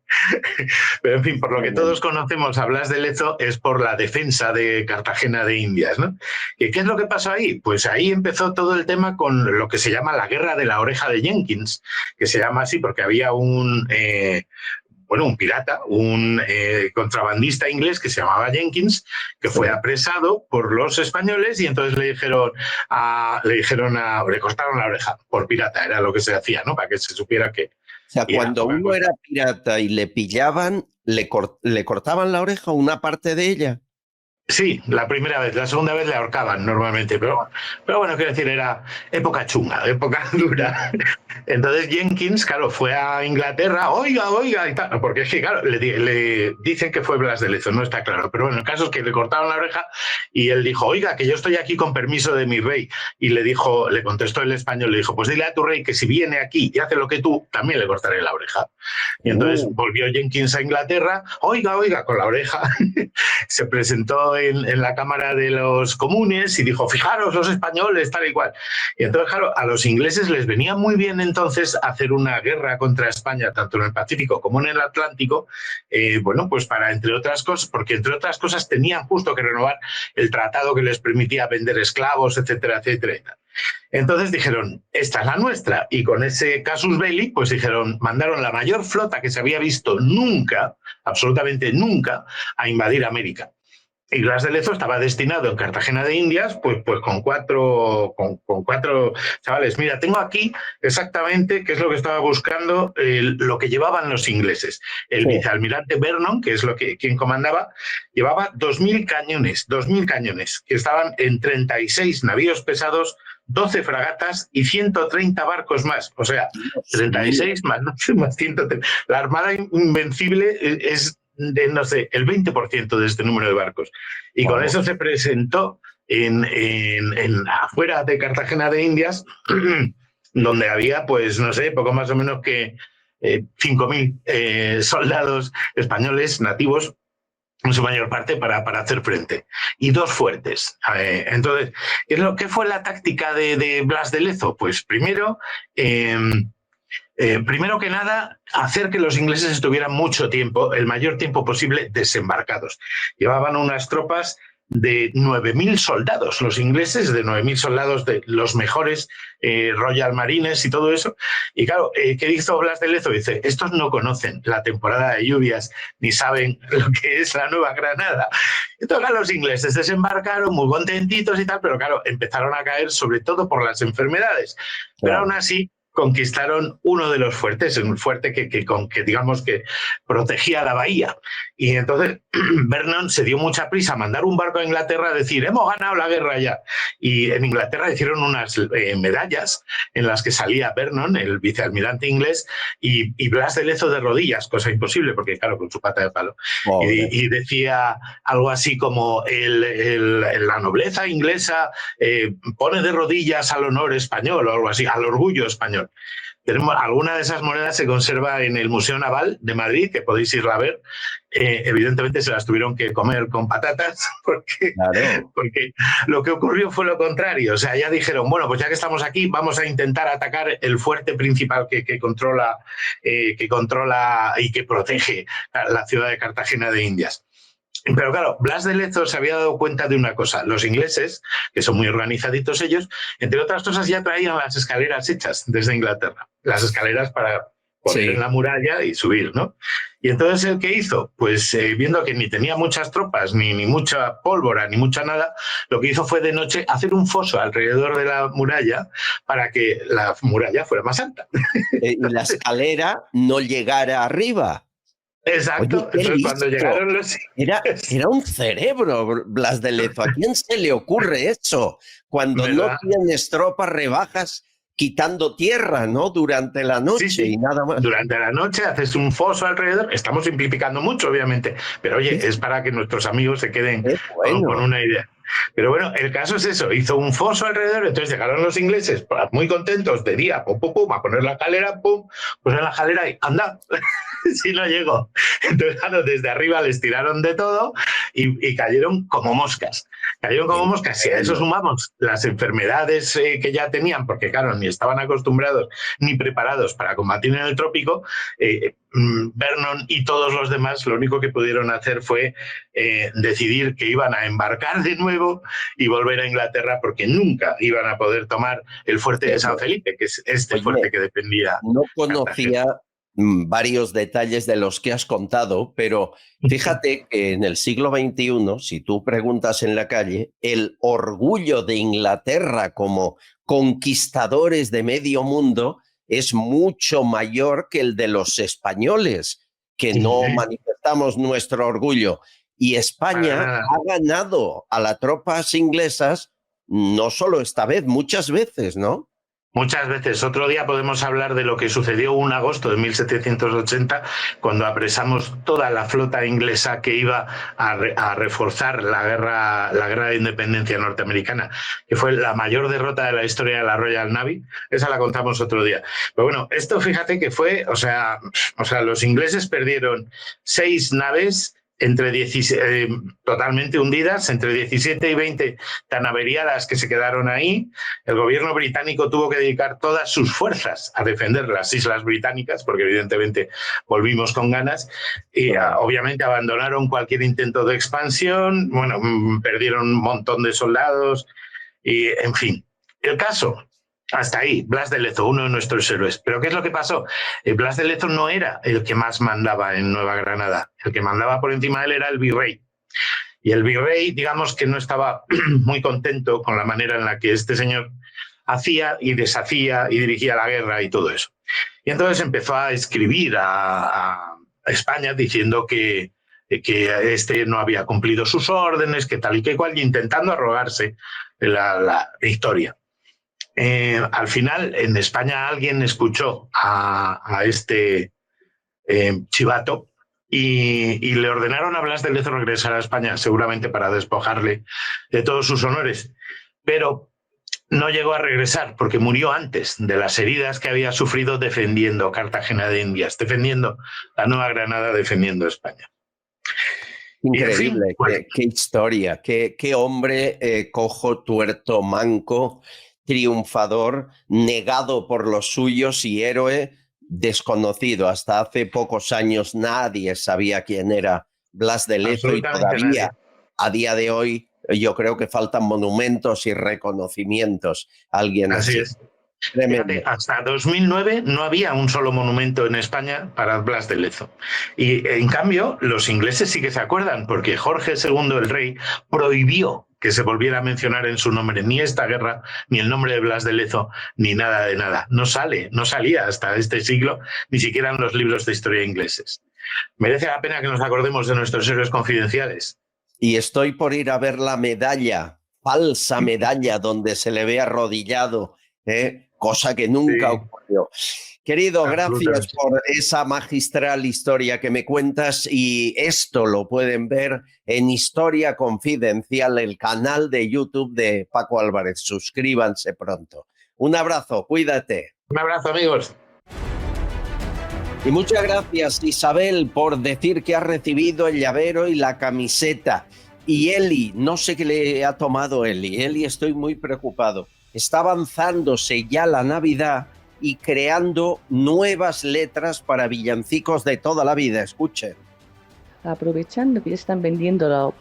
[SPEAKER 9] Pero en fin, por lo que todos conocemos a Blas de Lezo es por la defensa de Cartagena de Indias, ¿no? ¿Y qué es lo que pasó ahí? Pues ahí empezó todo el tema con lo que se llama la Guerra de la Oreja de Jenkins, que se llama así porque había un pirata, un contrabandista inglés que se llamaba Jenkins, que fue apresado por los españoles y entonces le cortaron la oreja por pirata, era lo que se hacía, ¿no? Para que se supiera que...
[SPEAKER 1] O sea, cuando uno era pirata y le pillaban, ¿le cortaban la oreja o una parte de ella?
[SPEAKER 9] Sí, la primera vez, la segunda vez le ahorcaban normalmente, pero bueno, quiero decir, era época chunga, época dura. Entonces Jenkins, claro, fue a Inglaterra, oiga, y tal, porque es que, claro, le dicen que fue Blas de Lezo, no está claro, pero bueno, el caso es que le cortaron la oreja y él dijo, oiga, que yo estoy aquí con permiso de mi rey, y le contestó el español, le dijo, pues dile a tu rey que si viene aquí y hace lo que tú, también le cortaré la oreja. Y entonces volvió Jenkins a Inglaterra, oiga, con la oreja, se presentó en la Cámara de los Comunes y dijo, fijaros los españoles, tal y cual. Y entonces, claro, a los ingleses les venía muy bien entonces hacer una guerra contra España, tanto en el Pacífico como en el Atlántico, pues para, entre otras cosas, porque entre otras cosas tenían justo que renovar el tratado que les permitía vender esclavos, etcétera, etcétera. Entonces dijeron, esta es la nuestra, y con ese casus belli, pues mandaron la mayor flota que se había visto nunca, absolutamente nunca, a invadir América. Y Blas de Lezo estaba destinado en Cartagena de Indias, pues con cuatro chavales. Mira, tengo aquí exactamente qué es lo que estaba buscando, lo que llevaban los ingleses. El vicealmirante Vernon, que es quien comandaba, llevaba 2.000 cañones, que estaban en 36 navíos pesados, 12 fragatas y 130 barcos más. O sea, 36 más 130. La Armada Invencible es de, no sé, el 20% de este número de barcos. Y con eso se presentó afuera de Cartagena de Indias, donde había, pues, no sé, poco más o menos que 5.000 soldados españoles nativos, en su mayor parte, para hacer frente. Y 2 fuertes. Entonces, ¿qué fue la táctica de Blas de Lezo? Pues primero que nada, hacer que los ingleses estuvieran mucho tiempo, el mayor tiempo posible, desembarcados. Llevaban unas tropas de 9.000 soldados, los ingleses, de 9.000 soldados, de los mejores Royal Marines y todo eso. Y claro, ¿qué hizo Blas de Lezo? Dice, estos no conocen la temporada de lluvias ni saben lo que es la Nueva Granada. Entonces los ingleses desembarcaron muy contentitos y tal, pero claro, empezaron a caer sobre todo por las enfermedades. Pero aún así conquistaron uno de los fuertes, un fuerte que digamos que protegía la bahía. Y entonces Vernon se dio mucha prisa a mandar un barco a Inglaterra a decir, hemos ganado la guerra ya. Y en Inglaterra hicieron unas medallas en las que salía Vernon, el vicealmirante inglés, y Blas de Lezo de rodillas, cosa imposible, porque claro, con su pata de palo. Y decía algo así como, la nobleza inglesa pone de rodillas al honor español, o algo así, al orgullo español. Alguna de esas monedas se conserva en el Museo Naval de Madrid, que podéis irla a ver. Evidentemente se las tuvieron que comer con patatas, porque lo que ocurrió fue lo contrario. O sea, ya dijeron, bueno, pues ya que estamos aquí, vamos a intentar atacar el fuerte principal que controla y que protege la ciudad de Cartagena de Indias. Pero claro, Blas de Lezo se había dado cuenta de una cosa. Los ingleses, que son muy organizaditos ellos, entre otras cosas ya traían las escaleras hechas desde Inglaterra. Las escaleras para poner en la muralla y subir, ¿no? Y entonces, ¿el qué hizo? Pues viendo que ni tenía muchas tropas, ni mucha pólvora, ni mucha nada, lo que hizo fue de noche hacer un foso alrededor de la muralla para que la muralla fuera más alta.
[SPEAKER 1] Y la escalera no llegara arriba.
[SPEAKER 9] Exacto.
[SPEAKER 1] Oye,
[SPEAKER 9] entonces, cuando llegaron los...
[SPEAKER 1] Era un cerebro, Blas de Lezo. ¿A quién se le ocurre eso? Cuando
[SPEAKER 9] ¿verdad?
[SPEAKER 1] no tienes tropas, rebajas quitando tierra, ¿no? Durante la noche y nada más.
[SPEAKER 9] Durante la noche haces un foso alrededor. Estamos simplificando mucho, obviamente, pero oye, es para que nuestros amigos se queden con una idea. Pero bueno, el caso es eso, hizo un foso alrededor, entonces llegaron los ingleses muy contentos de día, pum, pum, pum, a poner la escalera, pum, pues en la escalera y anda, si no llegó. Entonces, claro, desde arriba les tiraron de todo y cayeron como moscas. Cayeron como moscas. Si a eso sumamos las enfermedades que ya tenían, porque claro, ni estaban acostumbrados ni preparados para combatir en el trópico, Vernon y todos los demás lo único que pudieron hacer fue decidir que iban a embarcar de nuevo y volver a Inglaterra porque nunca iban a poder tomar el fuerte de San Felipe, que es este fuerte que dependía.
[SPEAKER 1] No conocía varios detalles de los que has contado, pero fíjate que en el siglo XXI, si tú preguntas en la calle, el orgullo de Inglaterra como conquistadores de medio mundo es mucho mayor que el de los españoles, que no manifestamos nuestro orgullo. Y España ha ganado a las tropas inglesas, no solo esta vez, muchas veces, ¿no?
[SPEAKER 9] Muchas veces. Otro día podemos hablar de lo que sucedió un agosto de 1780, cuando apresamos toda la flota inglesa que iba a reforzar la guerra de independencia norteamericana, que fue la mayor derrota de la historia de la Royal Navy. Esa la contamos otro día. Pero bueno, esto fíjate que fue, o sea, los ingleses perdieron 6 naves totalmente hundidas, entre 17 y 20 tan averiadas que se quedaron ahí. El gobierno británico tuvo que dedicar todas sus fuerzas a defender las islas británicas, porque evidentemente volvimos con ganas, y obviamente abandonaron cualquier intento de expansión, bueno, perdieron un montón de soldados, y en fin. El caso... Hasta ahí, Blas de Lezo, uno de nuestros héroes. ¿Pero qué es lo que pasó? Blas de Lezo no era el que más mandaba en Nueva Granada. El que mandaba por encima de él era el virrey. Y el virrey, digamos que no estaba muy contento con la manera en la que este señor hacía y deshacía y dirigía la guerra y todo eso. Y entonces empezó a escribir a España diciendo que este no había cumplido sus órdenes, que tal y que cual, y intentando arrogarse la victoria. Al final, en España alguien escuchó a este chivato y le ordenaron a Blas de Lezo regresar a España, seguramente para despojarle de todos sus honores. Pero no llegó a regresar porque murió antes de las heridas que había sufrido defendiendo Cartagena de Indias, defendiendo la Nueva Granada, defendiendo España.
[SPEAKER 1] Increíble,
[SPEAKER 9] En fin,
[SPEAKER 1] qué historia, qué hombre cojo, tuerto, manco, triunfador, negado por los suyos y héroe desconocido. Hasta hace pocos años nadie sabía quién era Blas de Lezo y todavía a día de hoy yo creo que faltan monumentos y reconocimientos a alguien así.
[SPEAKER 9] Es. Fíjate, hasta 2009 no había un solo monumento en España para Blas de Lezo. Y en cambio los ingleses sí que se acuerdan, porque Jorge II, el rey, prohibió que se volviera a mencionar en su nombre ni esta guerra, ni el nombre de Blas de Lezo, ni nada de nada. No salía hasta este siglo, ni siquiera en los libros de historia ingleses. Merece la pena que nos acordemos de nuestros héroes confidenciales.
[SPEAKER 1] Y estoy por ir a ver la medalla, falsa medalla, donde se le ve arrodillado, cosa que nunca ocurrió. Querido, gracias por esa magistral historia que me cuentas, y esto lo pueden ver en Historia Confidencial, el canal de YouTube de Paco Álvarez. Suscríbanse pronto. Un abrazo, cuídate.
[SPEAKER 9] Un abrazo, amigos.
[SPEAKER 1] Y muchas gracias, Isabel, por decir que ha recibido el llavero y la camiseta. Y Eli, no sé qué le ha tomado Eli. Eli, estoy muy preocupado. Está avanzándose ya la Navidad y creando nuevas letras para villancicos de toda la vida. Escuchen.
[SPEAKER 10] Aprovechando que ya están vendiendo los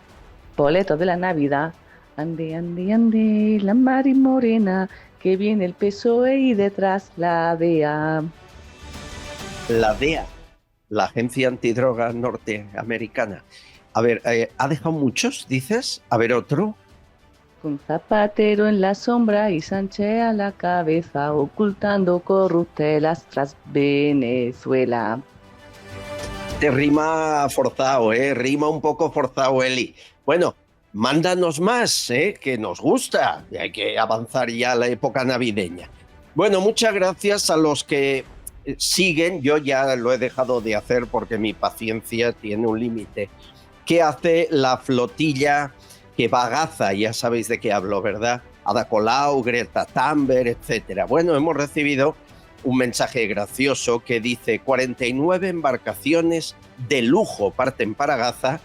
[SPEAKER 10] boletos de la Navidad, ande, ande, ande, la Mari Morena, que viene el PSOE y detrás la DEA.
[SPEAKER 1] la DEA, la agencia antidroga norteamericana. A ver, ¿ha dejado muchos, dices? A ver, otro.
[SPEAKER 10] Con Zapatero en la sombra y Sánchez a la cabeza, ocultando corruptelas tras Venezuela.
[SPEAKER 1] Te rima forzado, rima un poco forzado, Eli. Bueno, mándanos más, que nos gusta. Hay que avanzar ya a la época navideña. Bueno, muchas gracias a los que siguen. Yo ya lo he dejado de hacer porque mi paciencia tiene un límite. ¿Qué hace la flotilla que va a Gaza? Ya sabéis de qué hablo, ¿verdad? Ada Colau, Greta Thunberg, etcétera. Bueno, hemos recibido un mensaje gracioso que dice 49 embarcaciones de lujo parten para Gaza,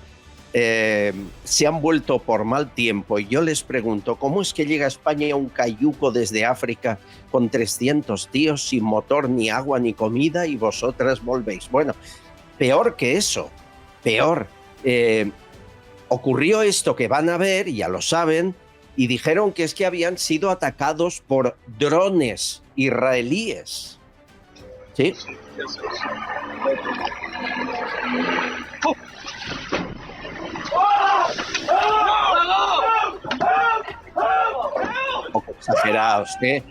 [SPEAKER 1] se han vuelto por mal tiempo, y yo les pregunto, ¿cómo es que llega a España un cayuco desde África con 300 tíos sin motor, ni agua, ni comida, y vosotras volvéis? Bueno, peor que eso, peor. Ocurrió esto que van a ver, ya lo saben, y dijeron que es que habían sido atacados por drones israelíes. ¿Sí? Un poco exagerados, ¿eh?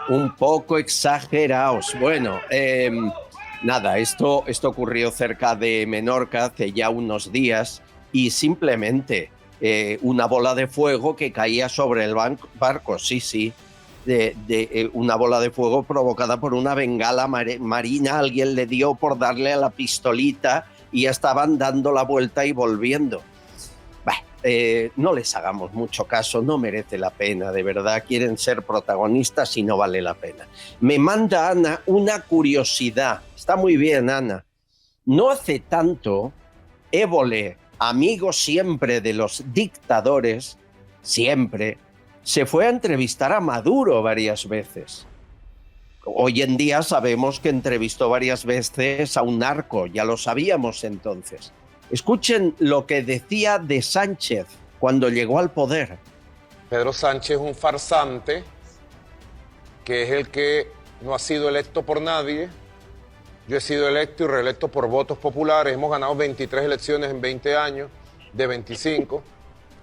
[SPEAKER 1] Un poco exagerados. Bueno, nada, esto ocurrió cerca de Menorca hace ya unos días, y simplemente una bola de fuego que caía sobre el barco, sí, una bola de fuego provocada por una bengala marina. Alguien le dio por darle a la pistolita y ya estaban dando la vuelta y volviendo. No les hagamos mucho caso, no merece la pena, de verdad. Quieren ser protagonistas y no vale la pena. Me manda Ana una curiosidad. Está muy bien, Ana. No hace tanto, Évole, amigo siempre de los dictadores, siempre, se fue a entrevistar a Maduro varias veces. Hoy en día sabemos que entrevistó varias veces a un narco, ya lo sabíamos entonces. Escuchen lo que decía de Sánchez cuando llegó al poder.
[SPEAKER 11] Pedro Sánchez es un farsante, que es el que no ha sido electo por nadie. Yo he sido electo y reelecto por votos populares. Hemos ganado 23 elecciones en 20 años, de 25.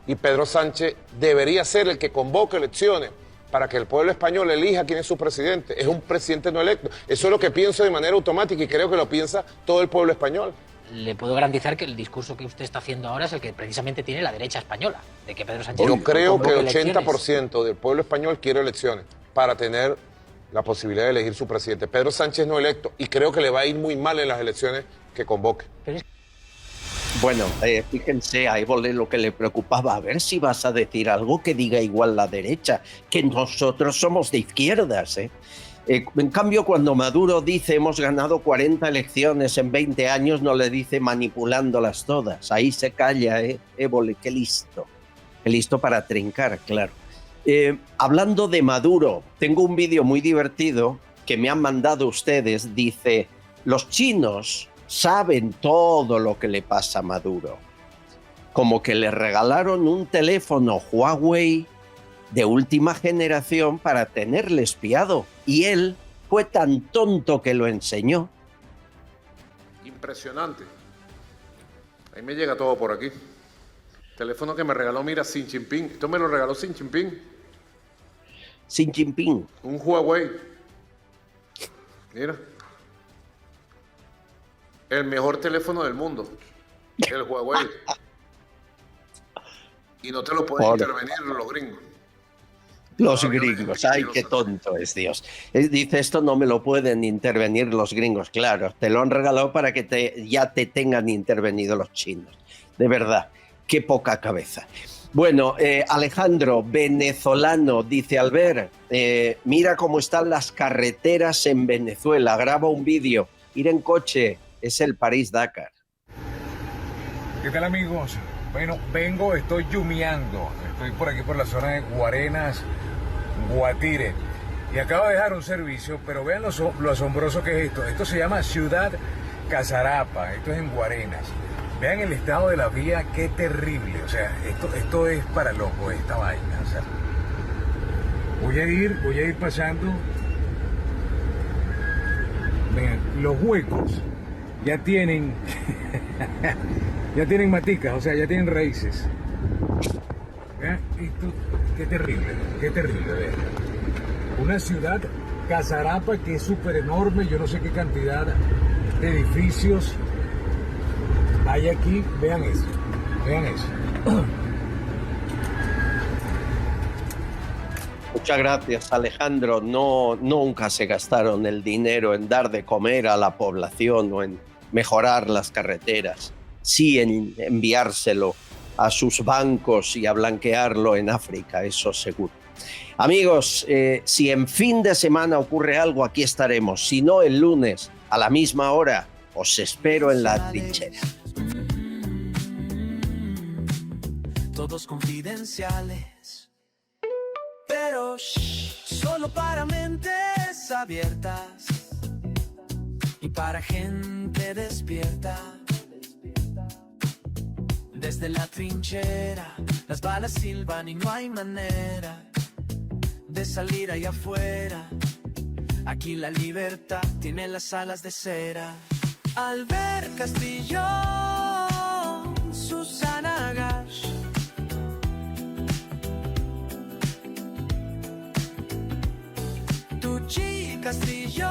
[SPEAKER 11] Y Pedro Sánchez debería ser el que convoque elecciones para que el pueblo español elija quién es su presidente. Es un presidente no electo. Eso es lo que pienso de manera automática, y creo que lo piensa todo el pueblo español.
[SPEAKER 12] Le puedo garantizar que el discurso que usted está haciendo ahora es el que precisamente tiene la derecha española, de que Pedro Sánchez...
[SPEAKER 11] Yo creo que el 80% del pueblo español quiere elecciones para tener la posibilidad de elegir su presidente. Pedro Sánchez no electo, y creo que le va a ir muy mal en las elecciones que convoque.
[SPEAKER 1] Bueno, fíjense, a Évole lo que le preocupaba, a ver si vas a decir algo que diga igual la derecha, que nosotros somos de izquierdas, En cambio, cuando Maduro dice hemos ganado 40 elecciones en 20 años, no le dice manipulándolas todas. Ahí se calla, Évole, qué listo para trincar, claro. Hablando de Maduro, tengo un vídeo muy divertido que me han mandado ustedes. Dice, los chinos saben todo lo que le pasa a Maduro. Como que le regalaron un teléfono Huawei de última generación para tenerle espiado. Y él fue tan tonto que lo enseñó.
[SPEAKER 13] Impresionante. Ahí me llega todo por aquí. Teléfono que me regaló, mira, Xi Jinping. Esto me lo regaló Xi Jinping.
[SPEAKER 1] Xi Jinping.
[SPEAKER 13] Un Huawei. Mira. El mejor teléfono del mundo. El Huawei. Y no te lo pueden intervenir los gringos.
[SPEAKER 1] Los gringos, ay, qué tonto es Dios. Dice, esto no me lo pueden intervenir los gringos. Claro, te lo han regalado para que ya te tengan intervenido los chinos. De verdad, qué poca cabeza. Bueno, Alejandro, venezolano, dice Albert, mira cómo están las carreteras en Venezuela, graba un vídeo, ir en coche, es el París-Dakar.
[SPEAKER 24] ¿Qué tal, amigos? Bueno, estoy yumeando, estoy por aquí por la zona de Guarenas, Guatire, y acabo de dejar un servicio, pero vean lo asombroso que es esto. Esto se llama Ciudad Casarapa, esto es en Guarenas. Vean el estado de la vía, qué terrible, o sea, esto es para loco, esta vaina, o sea. Voy a ir pasando. Vean. los huecos ya tienen ya tienen maticas, o sea, ya tienen raíces. ¿Eh? Y tú, qué terrible, ¿verdad? Una ciudad, Casarapa, que es súper enorme, yo no sé qué cantidad de edificios hay aquí. Vean eso.
[SPEAKER 1] Muchas gracias, Alejandro. No, nunca se gastaron el dinero en dar de comer a la población o en mejorar las carreteras, sí en enviárselo a sus bancos y a blanquearlo en África, eso seguro. Amigos, si en fin de semana ocurre algo, aquí estaremos. Si no, el lunes a la misma hora, os espero en la trinchera.
[SPEAKER 14] Todos confidenciales, pero solo para mentes abiertas y para gente despierta. Desde la trinchera, las balas silban y no hay manera de salir allá afuera. Aquí la libertad tiene las alas de cera. Albert Castillón, Susana Gash, Tucci Castillón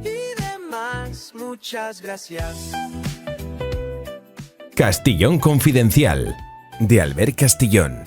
[SPEAKER 14] y demás. Muchas gracias.
[SPEAKER 5] Castillón Confidencial, de Albert Castillón.